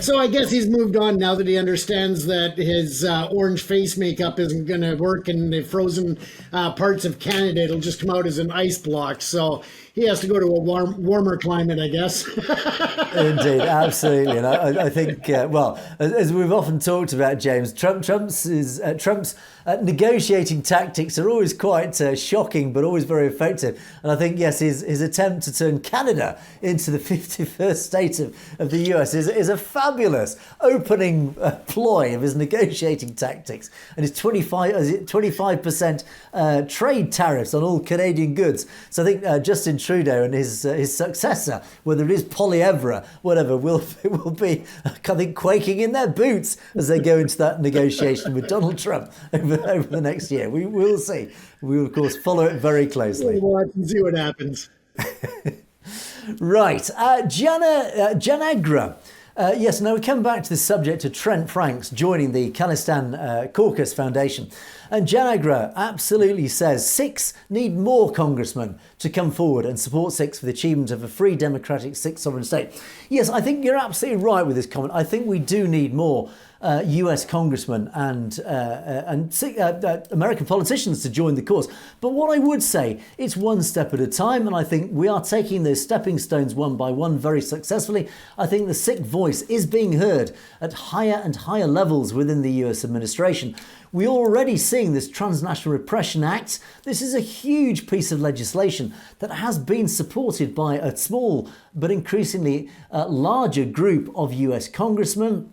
So I guess he's moved on now that he understands that his orange face makeup isn't going to work in the frozen parts of Canada. It'll just come out as an ice block. So he has to go to a warmer climate, I guess. Indeed, absolutely. And I think, well, as we've often talked about, James, Trump's negotiating tactics are always quite shocking, but always very effective. And I think, yes, his attempt to turn Canada into the 51st state of the US is a fabulous opening ploy of his negotiating tactics. And his 25% trade tariffs on all Canadian goods. So I think Justin Trudeau and his successor, whether it is Poilievre, whatever, will be, I think, quaking in their boots as they go into that negotiation with Donald Trump over the next year. We will see. We will, of course, follow it very closely. We'll watch and see what happens. Right. Janagra. Yes, now we come back to the subject of Trent Franks joining the Khalistan Caucus Foundation. And Janagra absolutely says Sikhs need more congressmen to come forward and support Sikhs for the achievement of a free, democratic Sikh sovereign state. Yes, I think you're absolutely right with this comment. I think we do need more US congressmen and American politicians to join the cause. But what I would say, it's one step at a time, and I think we are taking those stepping stones one by one very successfully. I think the Sikh voice is being heard at higher and higher levels within the US administration. We're already seeing this Transnational Repression Act. This is a huge piece of legislation that has been supported by a small but increasingly larger group of US congressmen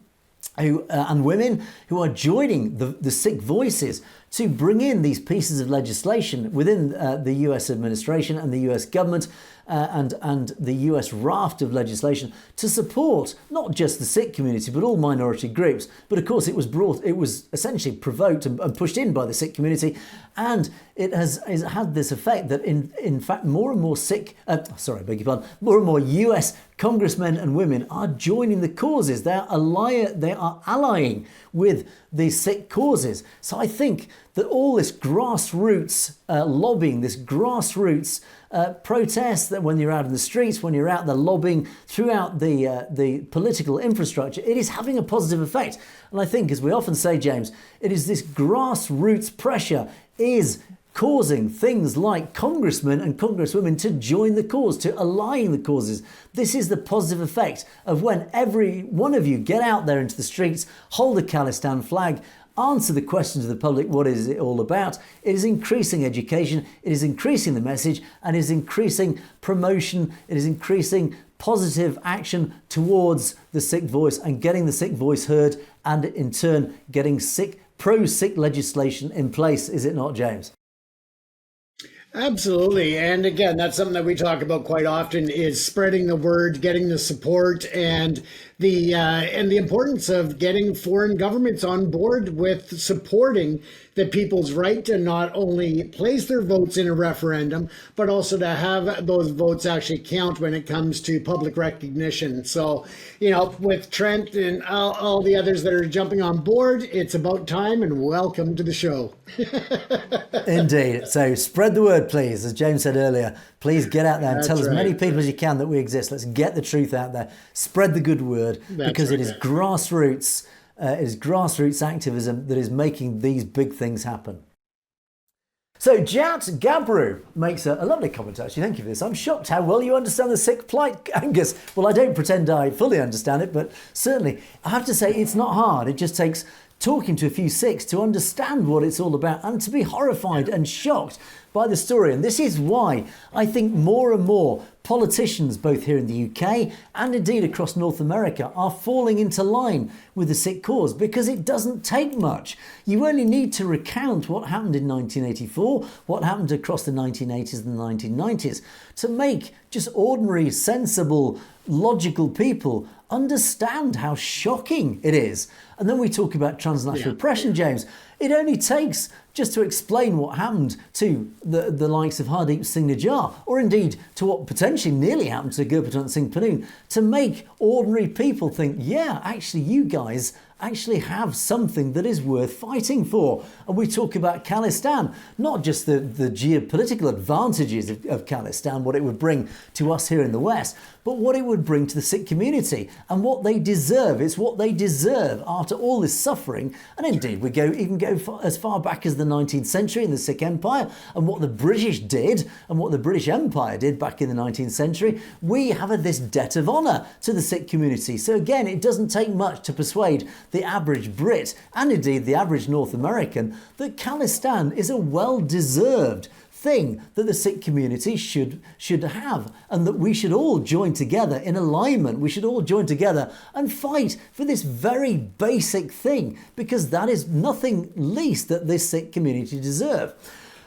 and women who are joining the Sikh voices to bring in these pieces of legislation within the US administration and the US government and the US raft of legislation to support not just the Sikh community but all minority groups. But of course it was essentially provoked and pushed in by the Sikh community, and it has had this effect that in fact more and more more and more US congressmen and women are joining the causes. They are allying with the Sikh causes. So I think that all this grassroots lobbying, this grassroots protest, that when you're out in the streets, when you're out there lobbying throughout the political infrastructure, it is having a positive effect. And I think, as we often say, James, it is this grassroots pressure is causing things like congressmen and congresswomen to join the cause, to align the causes. This is the positive effect of when every one of you get out there into the streets, hold a Khalistan flag, answer the questions of the public, what is it all about? It is increasing education, it is increasing the message, and it is increasing promotion, it is increasing positive action towards the Sikh voice and getting the Sikh voice heard, and in turn getting pro-Sikh legislation in place, is it not, James? Absolutely. And again, that's something that we talk about quite often, is spreading the word, getting the support, and the importance of getting foreign governments on board with supporting the people's right to not only place their votes in a referendum, but also to have those votes actually count when it comes to public recognition. So, with Trent and all the others that are jumping on board, it's about time, and welcome to the show. Indeed. So spread the word, please. As James said earlier, please get out there and tell as many people as you can that we exist. Let's get the truth out there. Spread the good word, because it is grassroots. It is grassroots activism that is making these big things happen. So Jat Gabru makes a lovely comment, actually. Thank you for this. I'm shocked how well you understand the Sikh plight, Angus. Well, I don't pretend I fully understand it, but certainly I have to say it's not hard. It just takes talking to a few Sikhs to understand what it's all about and to be horrified and shocked by the story. And this is why I think more and more politicians, both here in the UK and indeed across North America, are falling into line with the Sikh cause, because it doesn't take much. You only need to recount what happened in 1984, what happened across the 1980s and the 1990s, to make just ordinary, sensible, logical people understand how shocking it is. And then we talk about transnational repression, James. It only takes, just to explain what happened to the likes of Hardeep Singh Nijjar, or indeed to what potentially nearly happened to Gurpratap Singh Pannu, to make ordinary people think, yeah, actually you guys actually have something that is worth fighting for. And we talk about Khalistan, not just the geopolitical advantages of Khalistan, what it would bring to us here in the West, but what it would bring to the Sikh community and what they deserve. It's what they deserve after all this suffering. And indeed, we even go as far back as the 19th century in the Sikh Empire, and what the British did and what the British Empire did back in the 19th century. We have this debt of honour to the Sikh community. So again, it doesn't take much to persuade the average Brit, and indeed the average North American, that Khalistan is a well-deserved thing that the Sikh community should have, and that we should all join together in alignment. We should all join together and fight for this very basic thing, because that is nothing least that this Sikh community deserve.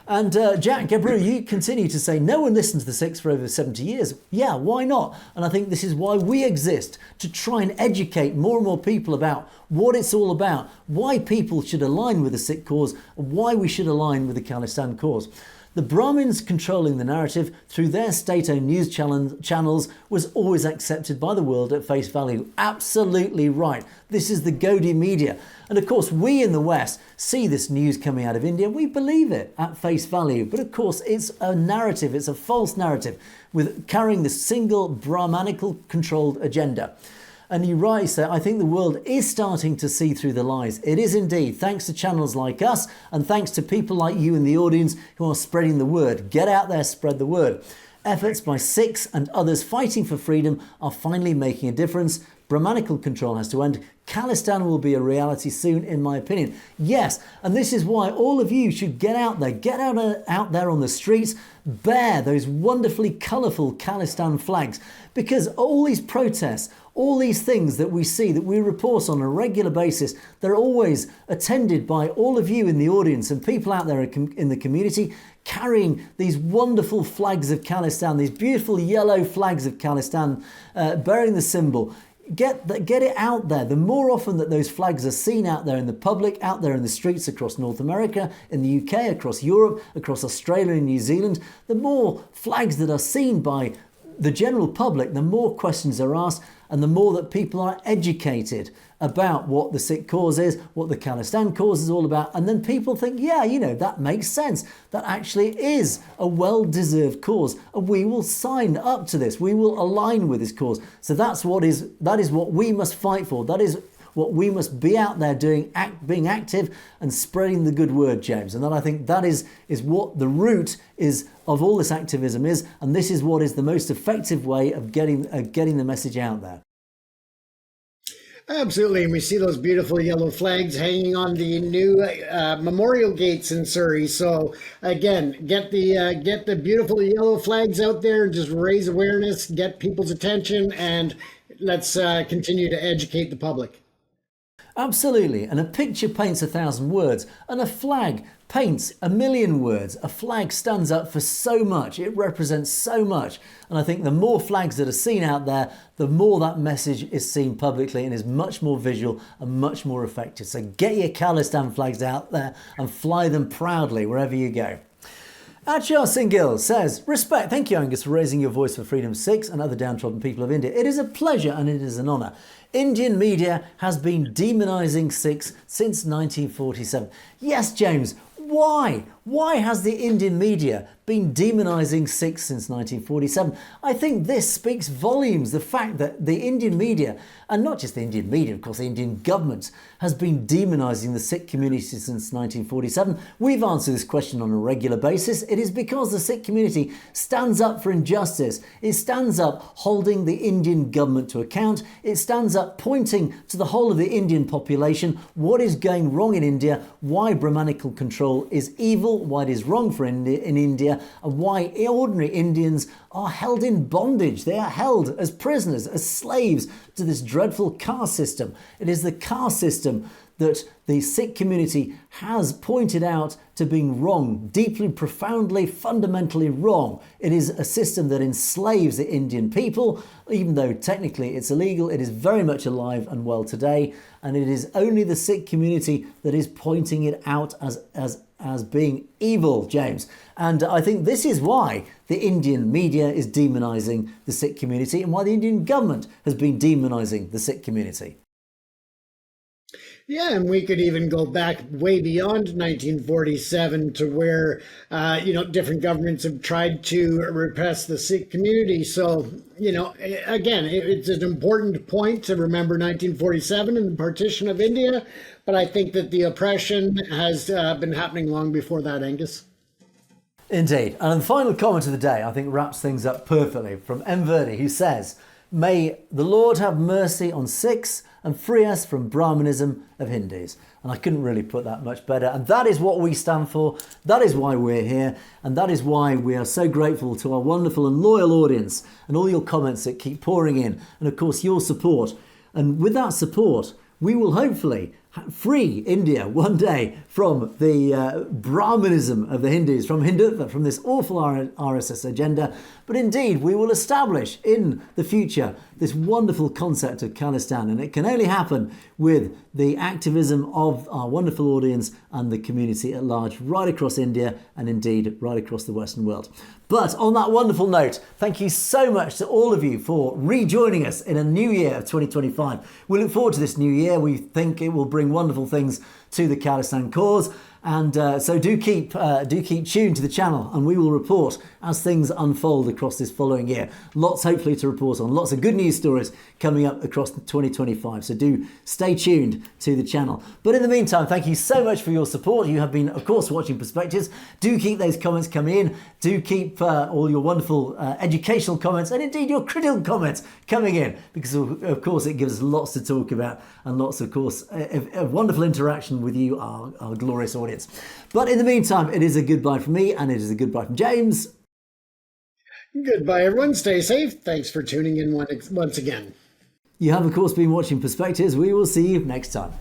And Jack Gabru, you continue to say no one listened to the Sikhs for over 70 years. Yeah, why not? And I think this is why we exist, to try and educate more and more people about what it's all about, why people should align with the Sikh cause, and why we should align with the Khalistan cause. The Brahmins controlling the narrative through their state-owned news channels was always accepted by the world at face value. Absolutely right. This is the Gaudiya media. And of course, we in the West see this news coming out of India. We believe it at face value. But of course, it's a narrative. It's a false narrative with carrying the single Brahmanical controlled agenda. And you rightly say, I think the world is starting to see through the lies. It is indeed, thanks to channels like us and thanks to people like you in the audience who are spreading the word. Get out there, spread the word. Efforts by Sikhs and others fighting for freedom are finally making a difference. Brahmanical control has to end. Khalistan will be a reality soon, in my opinion. Yes, and this is why all of you should get out there. Get out there on the streets. Bear those wonderfully colourful Khalistan flags. Because all these protests, all these things that we see, that we report on a regular basis, they're always attended by all of you in the audience and people out there in the community carrying these wonderful flags of Khalistan, these beautiful yellow flags of Khalistan, bearing the symbol. Get it out there. The more often that those flags are seen out there in the public, out there in the streets across North America, in the UK, across Europe, across Australia and New Zealand, the more flags that are seen by the general public, the more questions are asked, and the more that people are educated about what the Sikh cause is, what the Khalistan cause is all about. And then people think, yeah, you know, that makes sense. That actually is a well-deserved cause. And we will sign up to this. We will align with this cause. So that is what we must fight for. That is what we must be out there doing, being active and spreading the good word, James. And that, I think, that is what the root is of all this activism is. And this is what is the most effective way of getting the message out there. Absolutely, and we see those beautiful yellow flags hanging on the new memorial gates in Surrey. So again, get the beautiful yellow flags out there and just raise awareness, get people's attention, and let's continue to educate the public. Absolutely, and a picture paints 1,000 words, and a flag paints 1,000,000 words. A flag stands up for so much, it represents so much, and I think the more flags that are seen out there, the more that message is seen publicly and is much more visual and much more effective. So get your Khalistan flags out there and fly them proudly wherever you go. Achar Singhil says, respect, thank you Angus for raising your voice for freedom, Sikhs and other downtrodden people of India. It is a pleasure and it is an honour. Indian media has been demonising Sikhs since 1947. Yes, James, why? Why has the Indian media been demonising Sikhs since 1947? I think this speaks volumes. The fact that the Indian media, and not just the Indian media, of course, the Indian government has been demonising the Sikh community since 1947. We've answered this question on a regular basis. It is because the Sikh community stands up for injustice. It stands up holding the Indian government to account. It stands up pointing to the whole of the Indian population what is going wrong in India, why Brahmanical control is evil, evil, why it is wrong for in India, and why ordinary Indians are held in bondage. They are held as prisoners, as slaves to this dreadful caste system. It is the caste system that the Sikh community has pointed out to being wrong, deeply, profoundly, fundamentally wrong. It is a system that enslaves the Indian people. Even though technically it's illegal, it is very much alive and well today, and it is only the Sikh community that is pointing it out as being evil, James. And I think this is why the Indian media is demonising the Sikh community, and why the Indian government has been demonising the Sikh community. Yeah, and we could even go back way beyond 1947 to where, different governments have tried to repress the Sikh community. So, again, it's an important point to remember 1947 and the partition of India. But I think that the oppression has been happening long before that, Angus. Indeed. And the final comment of the day, I think, wraps things up perfectly, from M. Verdi, who says, "May the Lord have mercy on Sikhs and free us from Brahmanism of Hindus." And I couldn't really put that much better. And that is what we stand for. That is why we're here. And that is why we are so grateful to our wonderful and loyal audience and all your comments that keep pouring in. And of course, your support. And with that support, we will hopefully free India one day from the Brahmanism of the Hindus, from Hindutva, from this awful RSS agenda. But indeed, we will establish in the future this wonderful concept of khalistan, and it can only happen with the activism of our wonderful audience and the community at large, right across India and indeed right across the Western world. But on that wonderful note, thank you so much to all of you for rejoining us in a new year of 2025. We look forward to this new year. We think it will bring wonderful things to the Khalistan cause. And so do keep tuned to the channel, and we will report as things unfold across this following year. Lots hopefully to report on, lots of good news stories coming up across 2025. So do stay tuned to the channel. But in the meantime, thank you so much for your support. You have been, of course, watching Perspectives. Do keep those comments coming in. Do keep all your wonderful educational comments and indeed your critical comments coming in, because of course it gives us lots to talk about and lots, of course, a wonderful interaction with you, our glorious audience. But in the meantime, it is a goodbye from me, and it is a goodbye from James. Goodbye, everyone. Stay safe. Thanks for tuning in once again. You have, of course, been watching Perspectives. We will see you next time.